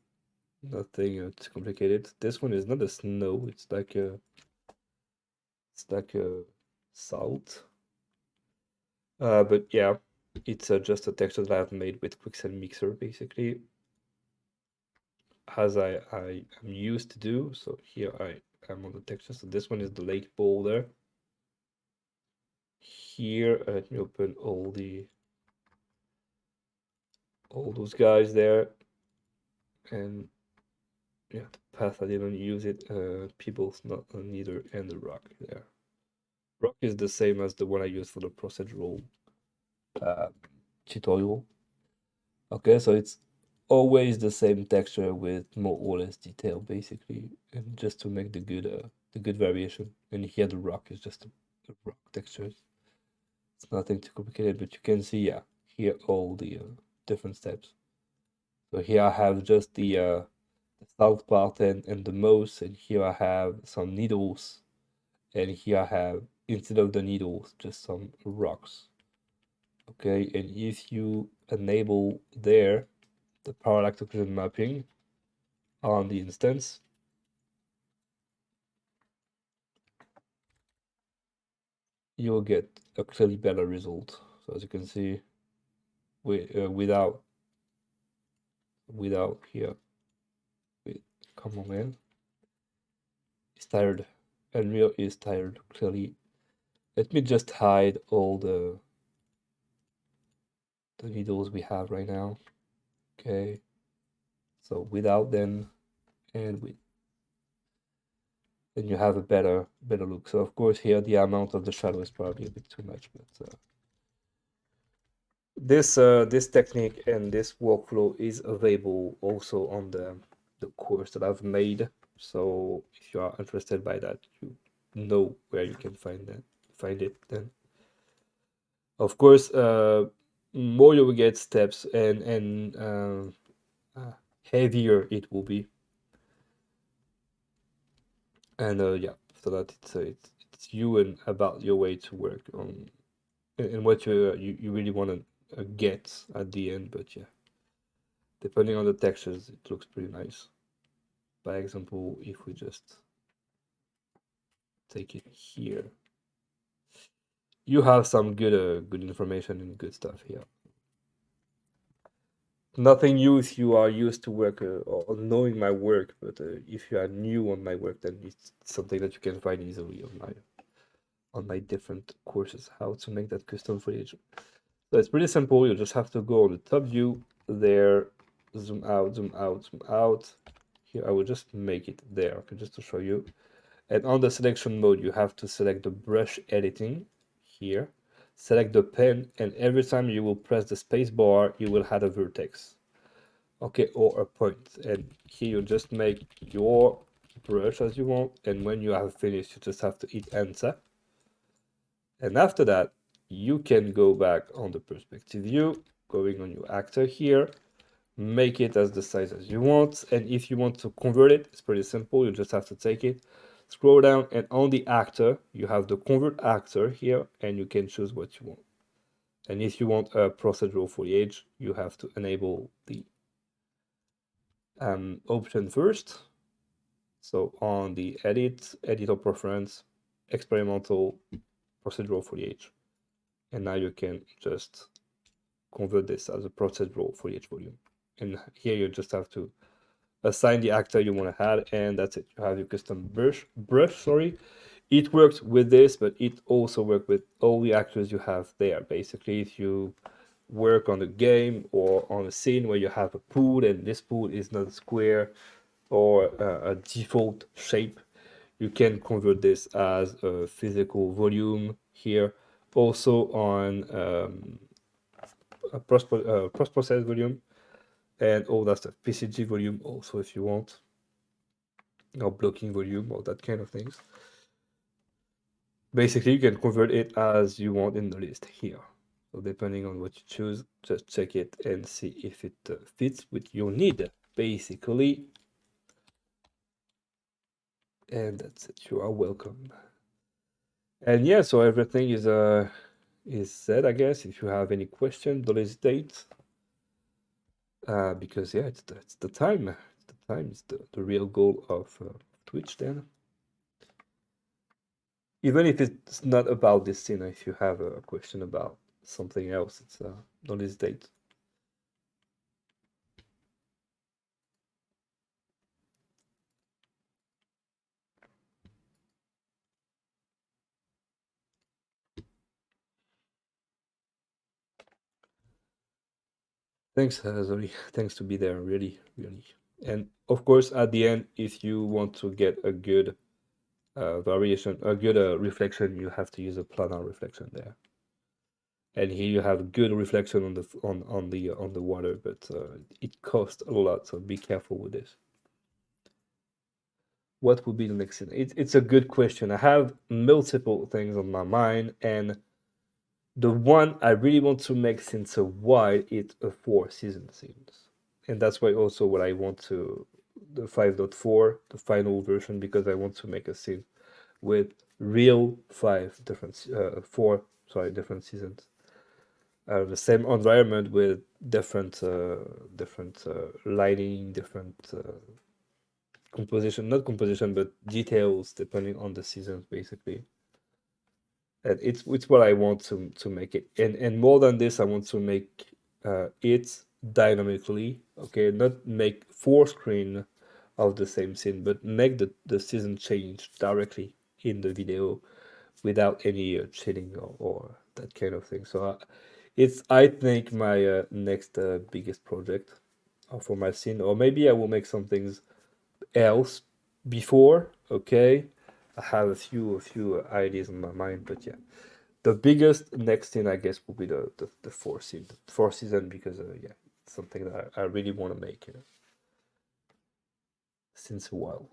Nothing too complicated. This one is not a snow. It's like a salt. But yeah, it's just a texture that I've made with Quixel Mixer basically, as I am used to do. So here I am on the texture. So this one is the lake boulder. Here, let me open all those guys there, and yeah, the path I didn't use it. People's not neither, and the rock there. Rock is the same as the one I used for the procedural uh, tutorial. Okay, so it's always the same texture with more or less detail, basically, and just to make the good variation. And here the rock is just a rock texture. It's nothing too complicated, but you can see, yeah, here all the different steps. So here I have just the south part and the mouse, and here I have some needles, and here I have, instead of the needles, just some rocks. Okay, and if you enable there the parallax occlusion mapping on the instance, you will get a clearly better result. So as you can see, without here, wait, come on man, is tired. Unreal is tired, clearly. Let me just hide all the needles we have right now. Okay. So without them and with, then you have a better look. So of course here the amount of the shadow is probably a bit too much, but this technique and this workflow is available also on the course that I've made. So if you are interested by that, you know where you can find it then. Of course, more you will get steps and heavier it will be. And yeah, so that it's you and about your way to work on and what you really want to get at the end. But yeah, depending on the textures, it looks pretty nice. By example, if we just take it here, you have some good information and good stuff here. Nothing new if you are used to work or knowing my work, but if you are new on my work, then it's something that you can find easily on my different courses, how to make that custom footage. So it's pretty simple. You just have to go on the top view there, zoom out, zoom out, zoom out. Here, I will just make it there, okay, just to show you. And on the selection mode, you have to select the brush editing here. Select the pen, and every time you will press the space bar, you will add a vertex, okay, or a point. And here you just make your brush as you want. And when you have finished, you just have to hit enter. And after that, you can go back on the perspective view, going on your actor here, make it as the size as you want. And if you want to convert it, it's pretty simple. You just have to take it, scroll down, and on the actor, you have the convert actor here, and you can choose what you want. And if you want a procedural foliage, you have to enable the option first. So on the editor preference, experimental procedural foliage. And now you can just convert this as a procedural foliage volume. And here you just have to assign the actor you want to add, and that's it. You have your custom brush, sorry. It works with this, but it also works with all the actors you have there. Basically, if you work on a game or on a scene where you have a pool and this pool is not square or a default shape, you can convert this as a physical volume here. Also on a post-process volume and all that stuff. PCG volume also if you want, or blocking volume or that kind of things. Basically, you can convert it as you want in the list here. So depending on what you choose, just check it and see if it fits with your need, basically. And that's it. You are welcome. And yeah, so everything is said, I guess. If you have any question, don't hesitate. Because yeah, it's the time. It's the time. It's the real goal of Twitch then. Even if it's not about this scene, if you have a question about something else, it's don't hesitate. Thanks, Zoli. Thanks to be there, really, really. And of course, at the end, if you want to get a good variation, a good reflection, you have to use a planar reflection there. And here you have good reflection on the water, but it costs a lot, so be careful with this. What would be the next scene? It's a good question. I have multiple things on my mind, and the one I really want to make since a while is a 4-season series. And that's why also what I want to the 5.4, the final version, because I want to make a scene with real different seasons. The same environment with different lighting, different composition, not composition, but details depending on the seasons, basically. And it's what I want to make it. And more than this, I want to make it dynamically. Okay, not make 4 screen of the same scene, but make the season change directly in the video without any cheating or that kind of thing. So it's, I think, my next biggest project for my scene, or maybe I will make some things else before. Okay, I have a few ideas in my mind, but yeah, the biggest next thing I guess will be the fourth season, because yeah, it's something that I really want to make, since a while.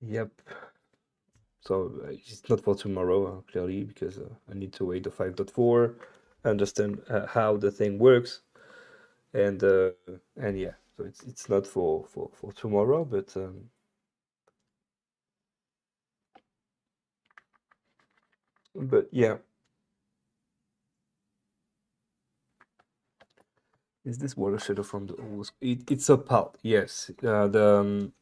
Yep. So it's not for tomorrow, clearly, because I need to wait the 5.4, understand how the thing works, and uh, and yeah, so it's not for tomorrow, but yeah, is this water shadow from the old? It's a part, yes. The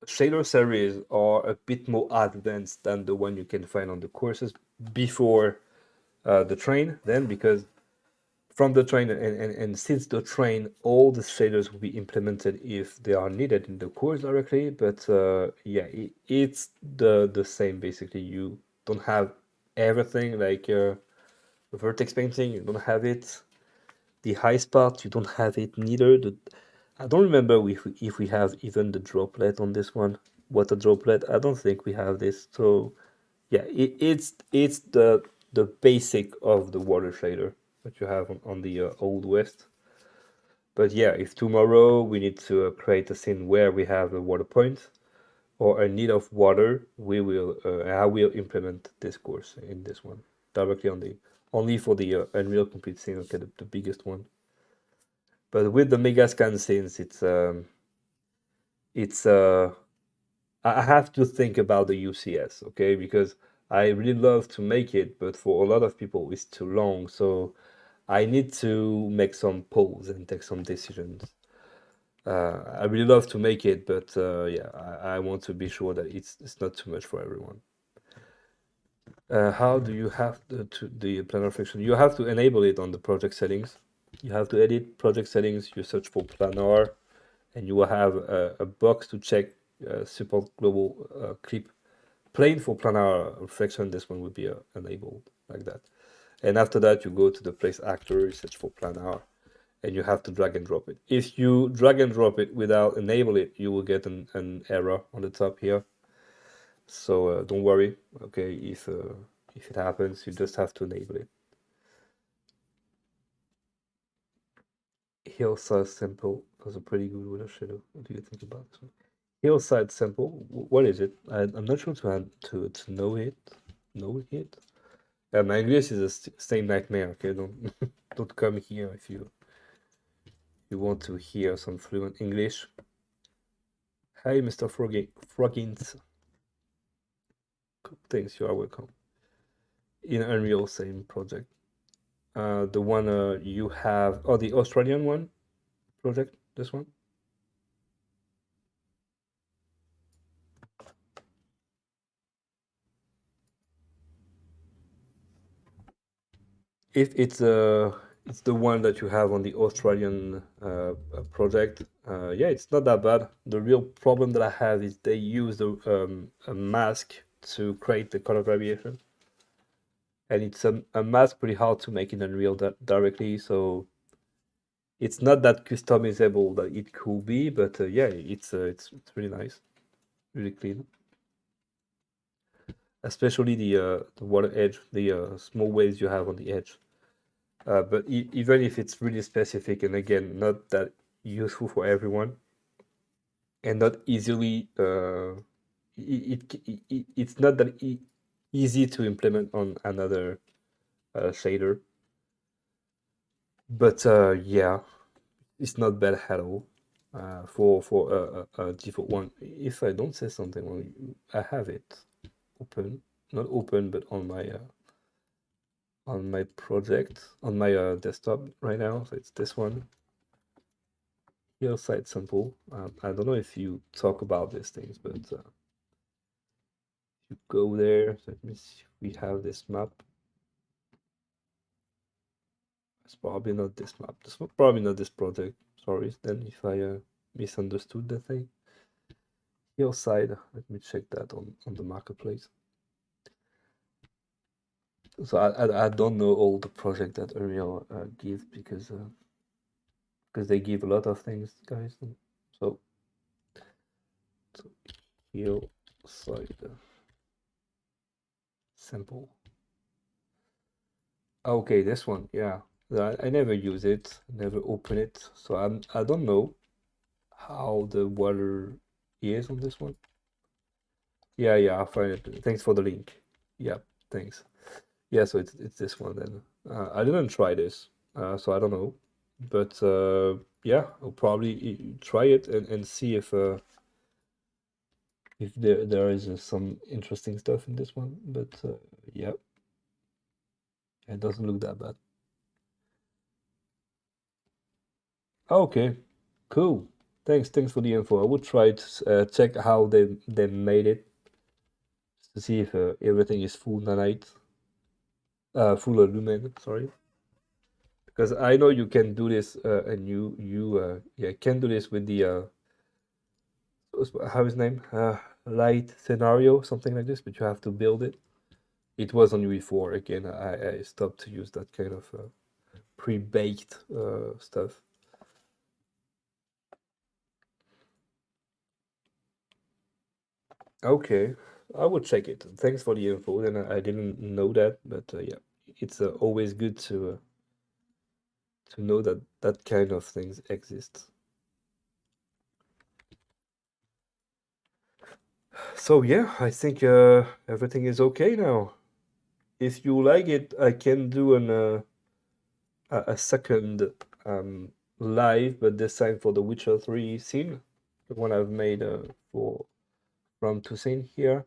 shader series are a bit more advanced than the one you can find on the courses before the train. Then, because from the train, and since the train, all the shaders will be implemented if they are needed in the course directly. But yeah, it's the same basically. You don't have everything like vertex painting. You don't have it. The high spot, you don't have it neither. I don't remember if we have even the droplet on this one. Water droplet. I don't think we have this. So yeah, it's the basic of the water shader that you have on the Old West. But yeah, if tomorrow we need to create a scene where we have a water point or a need of water, I will implement this course in this one directly on the only for the Unreal Complete scene. Okay, the biggest one. But with the mega scan scenes, it's I have to think about the UCS, okay? Because I really love to make it, but for a lot of people, it's too long. So I need to make some polls and take some decisions. I really love to make it, but yeah, I want to be sure that it's not too much for everyone. How do you have the planar friction? You have to enable it on the project settings. You have to edit project settings. You search for planar, and you will have a box to check support global clip plane for planar reflection. This one will be enabled like that. And after that, you go to the place actor, search for planar, and you have to drag and drop it. If you drag and drop it without enable it, you will get an error on the top here. So don't worry, okay, if it happens, you just have to enable it. Hillside Simple was a pretty good with a shadow. What do you think about this one? Hillside Simple, what is it? I'm not sure to know it. Know it? My English is the same nightmare. Okay, don't don't come here if you want to hear some fluent English. Hi, Mr. Froggins. Thanks, you are welcome. In Unreal, same project. The one you have, oh, the Australian one project. This one. If it's the one that you have on the Australian project, yeah, it's not that bad. The real problem that I have is they use a mask to create the color variation, and it's a mask pretty hard to make in Unreal directly. So it's not that customizable that it could be, but yeah, it's really nice, really clean, especially the water edge, the small waves you have on the edge. But even if it's really specific, and again, not that useful for everyone, and not easily, it's not that easy to implement on another shader. But yeah, it's not bad at all for a default one. If I don't say something wrong, I have it open, not open, but on my project on my desktop right now. So it's this one. Hillside Simple. I don't know if you talk about these things, but you go there. Let me see if we have this map. It's probably not this map. This probably not this project. Sorry then if I misunderstood the thing. Hillside. Let me check that on the marketplace. So I don't know all the project that Ariel gives because they give a lot of things, guys. So Hillside sample. Okay, this one, yeah. I never use it, never open it, so I don't know how the water is on this one. Yeah, I find it. Thanks for the link. Yeah, thanks. Yeah, so it's this one then. I didn't try this, so I don't know. But yeah, I'll probably try it and see if there is some interesting stuff in this one. But yeah, it doesn't look that bad. Okay, cool. Thanks for the info. I would try to check how they made it to see if everything is full nanite, full lumen. Sorry, because I know you can do this, and you yeah can do this with the how his name light scenario, something like this, but you have to build it. It was on UE4 again. I stopped to use that kind of pre-baked stuff. Okay, I would check it. Thanks for the info. Then I didn't know that, but yeah, it's always good to know that that kind of things exist. So yeah, I think everything is okay now. If you like it, I can do a second live, but this time for the Witcher 3 scene, the one I've made for from Toussaint here.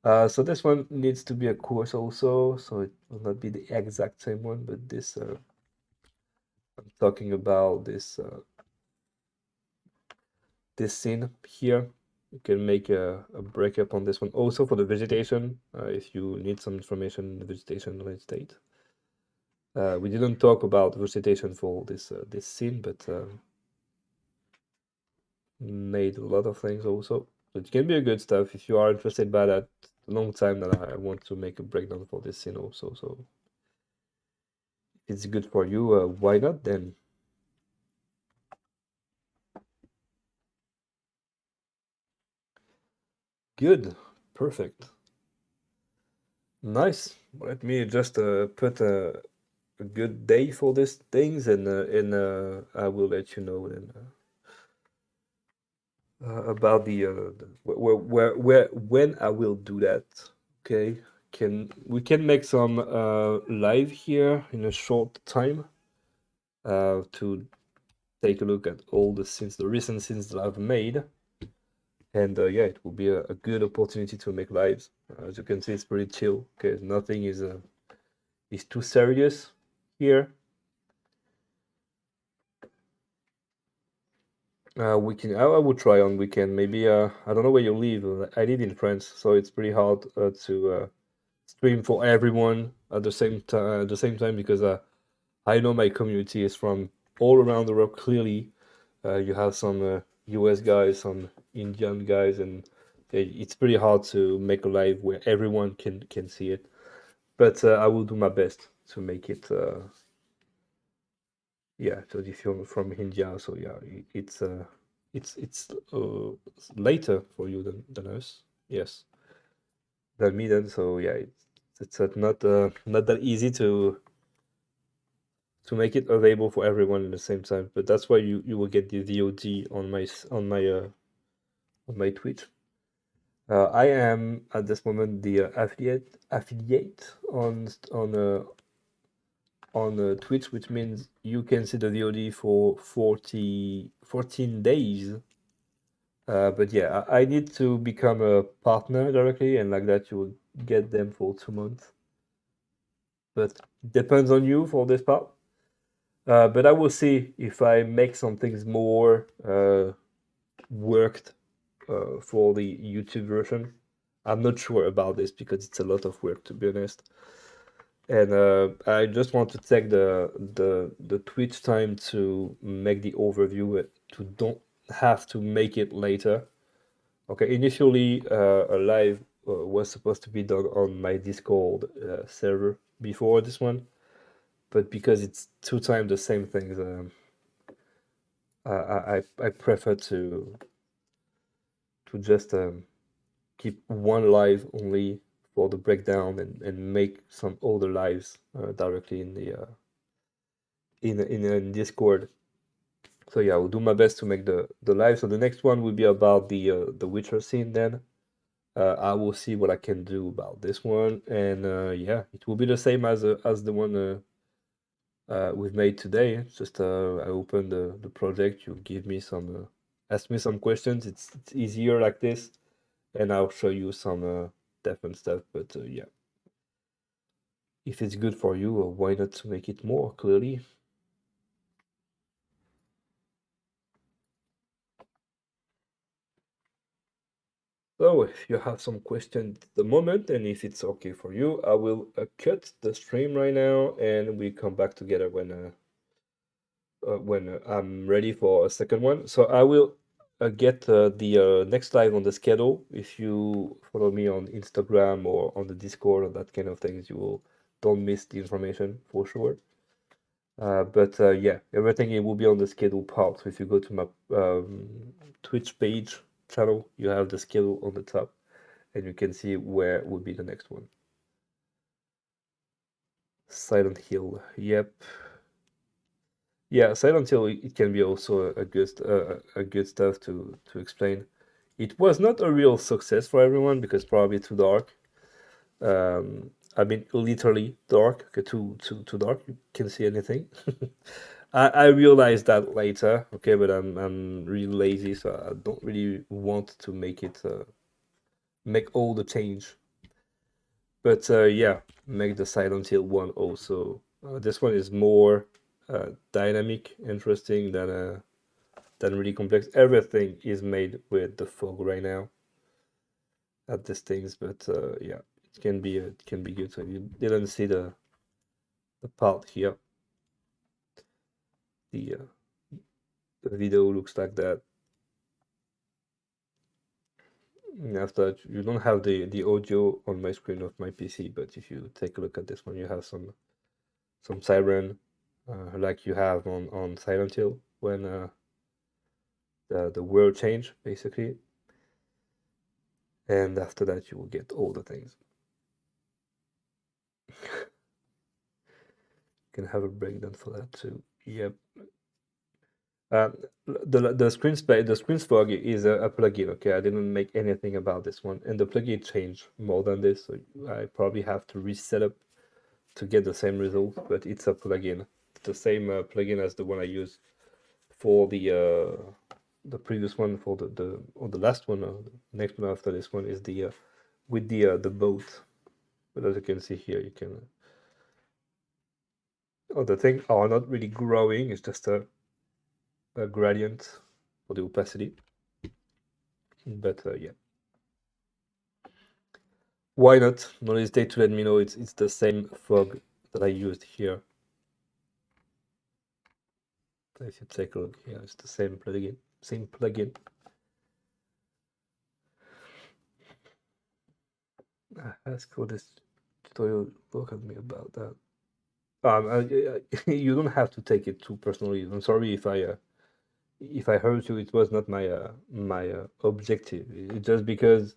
So this one needs to be a course also, so it will not be the exact same one, but this I'm talking about this scene here. You can make a breakup on this one. Also for the vegetation, if you need some information in the vegetation state. We didn't talk about vegetation for this scene, but made a lot of things also. So it can be a good stuff if you are interested by that. A long time that I want to make a breakdown for this scene also. So if it's good for you, why not then? Good, perfect, nice. Let me just put a good day for these things, and I will let you know then about the where when I will do that. Okay, we can make some live here in a short time to take a look at all the recent scenes that I've made, and yeah, it will be a good opportunity to make lives. As you can see, it's pretty chill. Okay, nothing is too serious here. Weekend. I would try on weekend. Maybe I don't know where you live. I live in France, so it's pretty hard to stream for everyone at the same time because I know my community is from all around the world. Clearly, you have some US guys, some Indian guys, and it's pretty hard to make a live where everyone can see it. But I will do my best to make it. Yeah, so if you're from India, so yeah, it's later for you than us. Yes, than me then. So yeah, it's not that easy to make it available for everyone at the same time. But that's why you will get the VOD on my Twitch. I am at this moment the affiliate on Twitch, which means you can see the VOD for 14 days. But yeah, I need to become a partner directly, and like that you will get them for 2 months. But depends on you for this part. But I will see if I make some things more worked for the YouTube version. I'm not sure about this because it's a lot of work, to be honest. And I just want to take the Twitch time to make the overview to don't have to make it later. Okay, initially a live was supposed to be done on my Discord server before this one, but because it's 2 times the same things, I prefer to just keep one live only for the breakdown and make some other lives directly in the in Discord. So yeah, I'll do my best to make the live. So the next one will be about the Witcher scene then. I will see what I can do about this one, and yeah, it will be the same as the one we've made today. It's just I open the project, you give me some ask me some questions. It's easier like this, and I'll show you some different stuff. But yeah, if it's good for you, why not to make it more clearly? So if you have some questions at the moment, and if it's okay for you, I will cut the stream right now, and we come back together when I'm ready for a second one. So I will get the next live on the schedule. If you follow me on Instagram or on the Discord or that kind of things, you will don't miss the information for sure. But yeah, everything it will be on the schedule part. So if you go to my Twitch page channel, you have the schedule on the top, and you can see where would be the next one. Silent Hill. Yep. Yeah, Silent Hill, it can be also a good stuff to explain. It was not a real success for everyone because probably too dark. I mean, literally dark. Okay, too dark. You can see anything. I realized that later. Okay, but I'm really lazy, so I don't really want to make all the change. But yeah, make the Silent Hill one also. This one is more dynamic, interesting than really complex. Everything is made with the fog right now at these things, but yeah, it can be good. So you didn't see the part here. The video looks like that. And after that, you don't have the audio on my screen of my PC, but if you take a look at this one, you have some siren, like you have on Silent Hill when the world change basically, and after that you will get all the things. You can have a breakdown for that too. Yep. The screen fog is a plugin. Okay, I didn't make anything about this one, and the plugin changed more than this, so I probably have to reset up to get the same result. But it's a plugin. It's the same plugin as the one I used for the previous one, for the last one. The next one after this one is the with the boat. But as you can see here, you can. Oh, the things are not really growing. It's just a gradient for the opacity. But yeah, why not? Don't hesitate to let me know. It's the same fog that I used here. If you take a look here, it's the same plugin. Same plugin. Ask for this tutorial. Look at me about that. You don't have to take it too personally. I'm sorry if I hurt you. It was not my objective. It's just because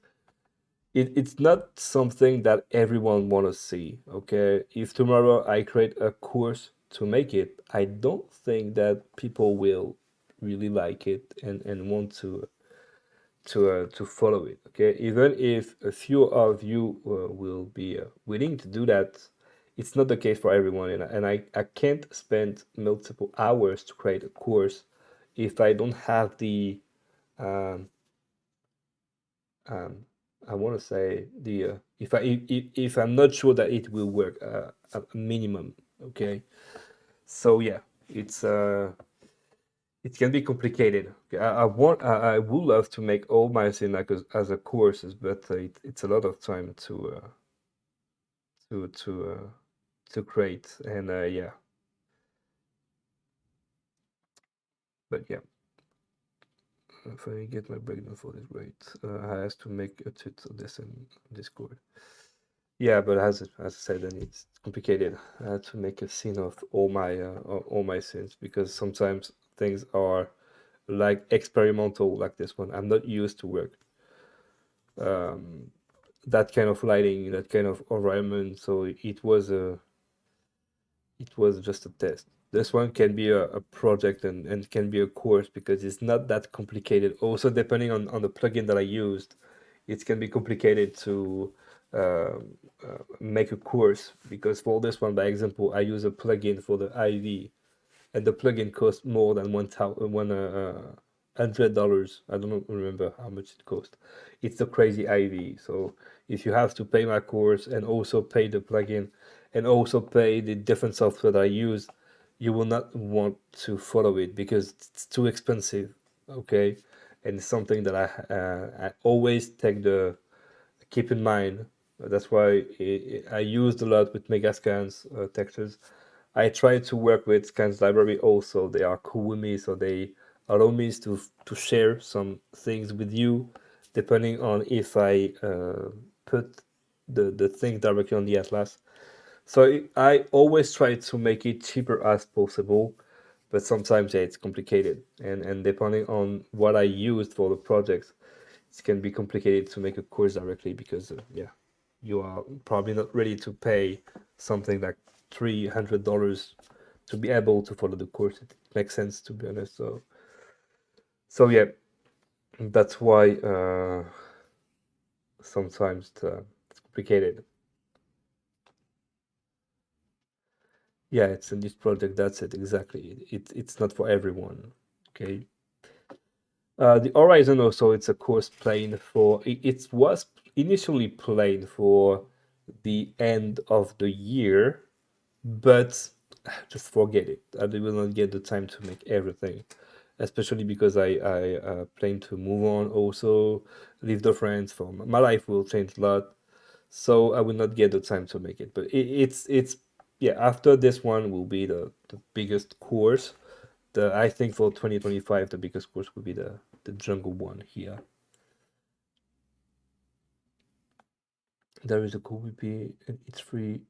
it's not something that everyone want to see. Okay, if tomorrow I create a course to make it, I don't think that people will really like it and want to follow it. Okay, even if a few of you will be willing to do that, it's not the case for everyone, and I can't spend multiple hours to create a course if I don't have the um, um, I want to say the if I'm not sure that it will work at a minimum. Okay, so yeah, it can be complicated. Okay, I would love to make all my scene like as a courses, but it's a lot of time to to create, and yeah. But yeah, if I get my breakdown for this, great. I have to make a tweet of this in Discord. Yeah, but as I said, then it's complicated. I had to make a scene of all my scenes because sometimes things are like experimental, like this one. I'm not used to work um, that kind of lighting, that kind of environment. So it was just a test. This one can be a project and can be a course because it's not that complicated. Also, depending on the plugin that I used, it can be complicated to make a course because for this one, by example, I use a plugin for the IV and the plugin costs more than $100. I don't remember how much it cost. It's a crazy IV. So if you have to pay my course and also pay the plugin and also pay the different software that I use, you will not want to follow it because it's too expensive. Okay, and it's something that I always keep in mind. That's why I used a lot with Megascans textures. I try to work with Scans library also. They are cool with me, so they allow me to share some things with you, depending on if I put the thing directly on the atlas. So I always try to make it cheaper as possible, but sometimes yeah, it's complicated, and depending on what I used for the project, it can be complicated to make a course directly because yeah, you are probably not ready to pay something like $300 to be able to follow the course. It makes sense, to be honest. So yeah, that's why sometimes it's complicated. Yeah, it's in this project. That's it exactly. It's not for everyone. Okay. The Horizon also it's a course planned for. It was initially planned for the end of the year, but just forget it. I will not get the time to make everything, especially because I plan to move on. Also, leave the friends. For my life will change a lot, so I will not get the time to make it. But it's yeah. After this one will be the biggest course. The I think for 2025 the biggest course will be the jungle one here. There is a cool VP and it's free.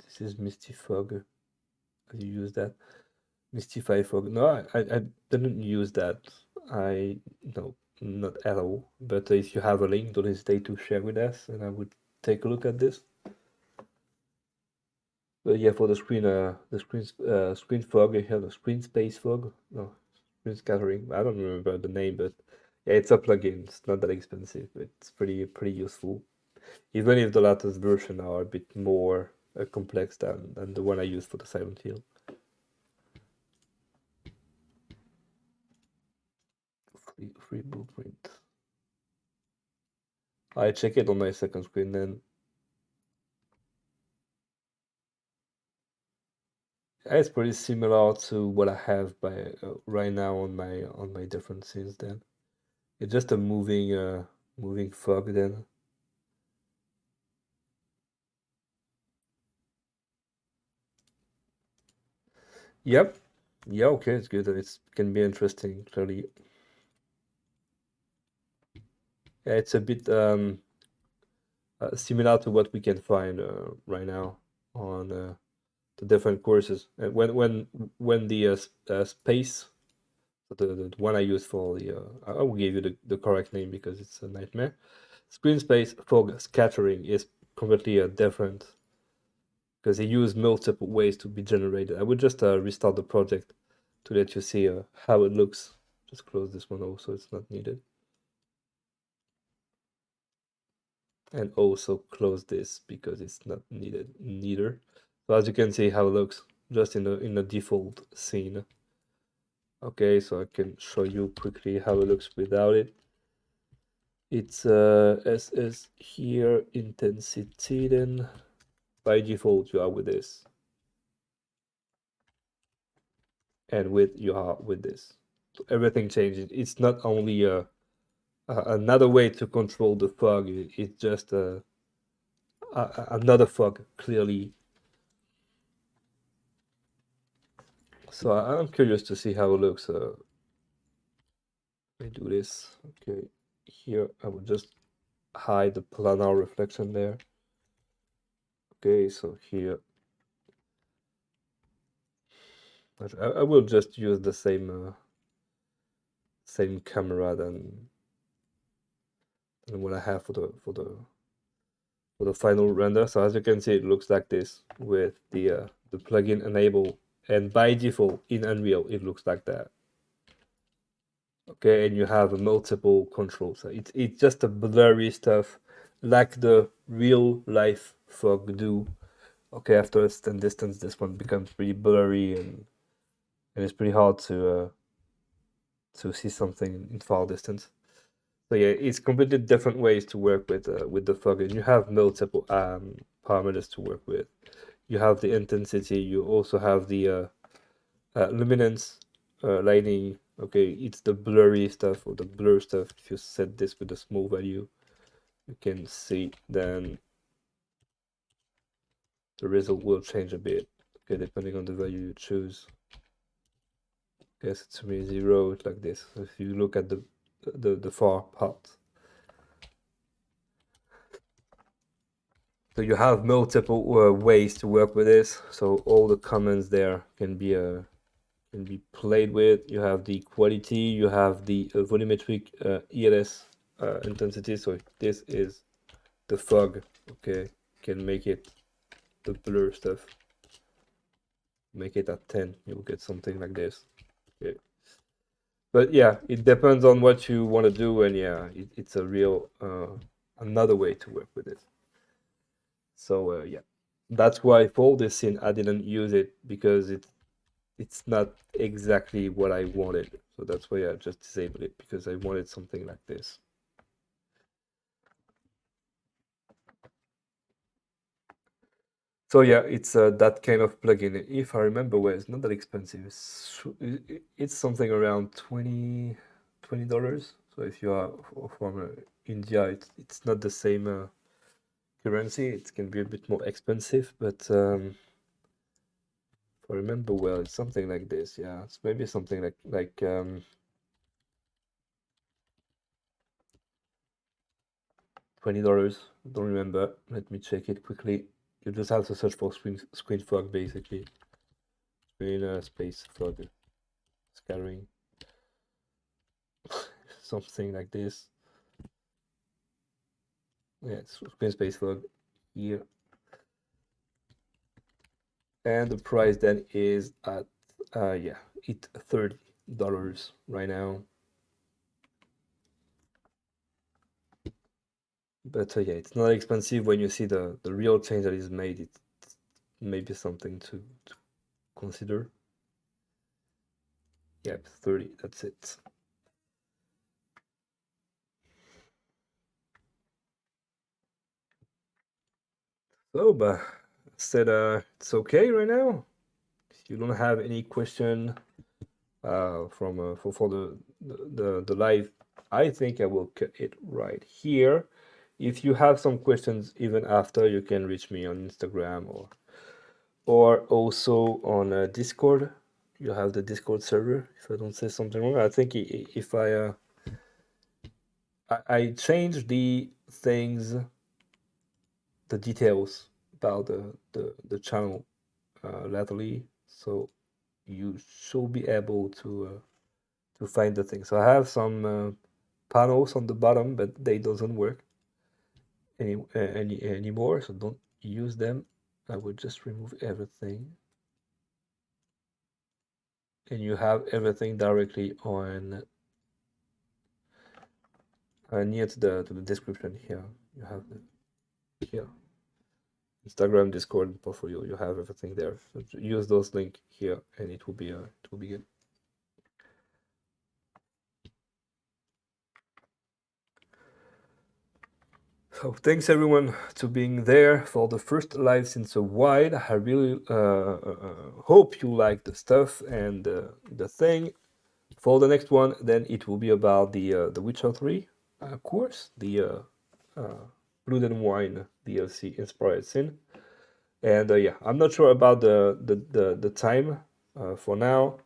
This is Misty Fog. Have you use that? Mystify Fog. No, I didn't use that. I no, not at all. But if you have a link, don't hesitate to share with us, and I would take a look at this. But yeah, for screen fog, you have a screen space fog. No, screen scattering. I don't remember the name, but yeah, it's a plugin. It's not that expensive. It's pretty useful. Even if the latest version are a bit more complex than the one I use for the Silent Hill. Free blueprint. I check it on my second screen then. It's pretty similar to what I have by right now on my different scenes then. It's just a moving fog then. Yep. Yeah, okay, it's good. It can be interesting, clearly. Yeah, it's a bit similar to what we can find right now on the different courses. And when the space, the one I use for the I will give you the correct name because it's a nightmare. Screen space fog scattering is completely different because they use multiple ways to be generated. I would just restart the project to let you see how it looks. Just close this one also, it's not needed. And also close this because it's not needed neither. So as you can see how it looks just in the default scene. Okay, so I can show you quickly how it looks without it. It's SS here intensity then by default you are with this. And with you are with this. So everything changes. It's not only another way to control the fog. It's just another fog clearly. So I'm curious to see how it looks. Let me do this. Okay, here I will just hide the planar reflection there. Okay, so here I will just use the same camera than what I have for the final render. So as you can see, it looks like this with the plugin enable, and by default in Unreal it looks like that. Okay, and you have multiple controls. So it's just a blurry stuff like the real life fog do. Okay, after a certain distance, this one becomes pretty blurry, and it's pretty hard to see something in far distance. So yeah, it's completely different ways to work with the fog, and you have multiple parameters to work with. You have the intensity. You also have the luminance, lighting. Okay, it's the blurry stuff or the blur stuff. If you set this with a small value, you can see then the result will change a bit. Okay, depending on the value you choose. Yes, it's really 0. It's like this. So if you look at the far part. So you have multiple ways to work with this. So all the commands there can be played with. You have the quality, you have the volumetric ELS intensity. So this is the fog. Okay, can make it the blur stuff. Make it at 10. You'll get something like this. Okay. But yeah, it depends on what you want to do, and yeah, it's a real another way to work with it. So yeah, that's why for this scene I didn't use it, because it's not exactly what I wanted. So that's why I just disabled it, because I wanted something like this. So yeah, it's that kind of plugin. If I remember well, it's not that expensive. It's something around $20. So if you are from India, it's not the same currency. It can be a bit more expensive, but if I remember well, it's something like this. Yeah, it's maybe something like $20. Don't remember. Let me check it quickly. You just have to search for screen fog, basically. Screen space fog scattering. Something like this. Yeah, it's screen space fog here. And the price then is at yeah, it's $30 right now. But yeah, it's not expensive when you see the real change that is made. It's maybe something to consider. Yep, 30, that's it. So, but said it's okay right now. If you don't have any question from for the live, I think I will cut it right here. If you have some questions even after, you can reach me on Instagram or also on Discord. You have the Discord server. If I don't say something wrong, I think if I changed the things, the details about the channel latterly, so you should be able to find the thing. So I have some panels on the bottom, but they doesn't work anymore. So don't use them. I will just remove everything, and you have everything directly on near to the description here. You have the here Instagram, Discord, and portfolio. You have everything there. So use those links here, and it will be good. So thanks everyone to being there for the first live since a while. I really hope you like the stuff and the thing. For the next one, then it will be about the Witcher 3 course, the Blood and Wine DLC inspired scene. And yeah, I'm not sure about the time for now.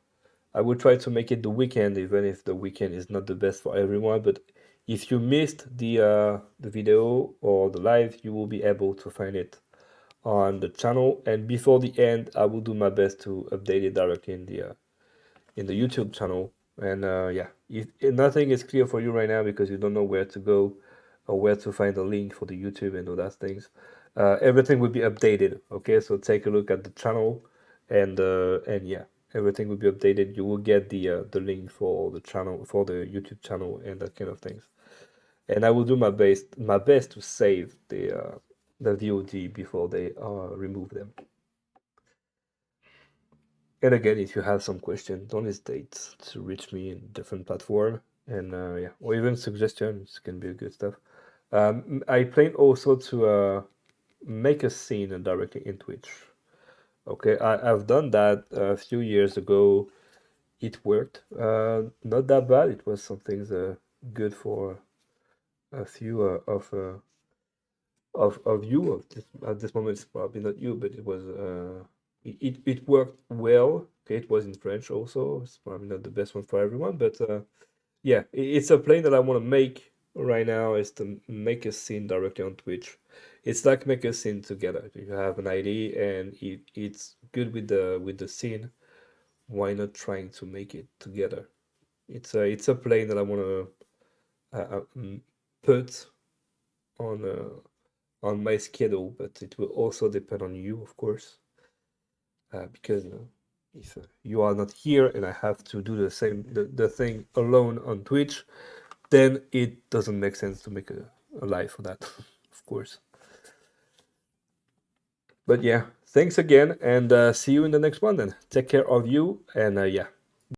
I will try to make it the weekend, even if the weekend is not the best for everyone. But if you missed the video or the live, you will be able to find it on the channel. And before the end, I will do my best to update it directly in the YouTube channel. And yeah, if nothing is clear for you right now because you don't know where to go or where to find the link for the YouTube and all that things, everything will be updated. Okay, so take a look at the channel, and yeah, everything will be updated. You will get the link for the channel, for the YouTube channel, and that kind of things. And I will do my best to save the VOD before they remove them. And again, if you have some questions, don't hesitate to reach me in different platform, and yeah, or even suggestions can be good stuff. I plan also to make a scene directly in Twitch. Okay, I've done that a few years ago. It worked. Not that bad. It was something good for a few of you. At this moment, it's probably not you, but it was it worked well. Okay, it was in French also. It's probably not the best one for everyone, but yeah, it's a plan that I want to make right now. Is to make a scene directly on Twitch. It's like make a scene together. You have an idea and it's good with the scene. Why not trying to make it together? It's a plan that I want to put on on my schedule, but it will also depend on you, of course, because if you are not here and I have to do the thing alone on Twitch, then it doesn't make sense to make a live for that, of course. But yeah, thanks again, and see you in the next one then. Take care of you, and yeah,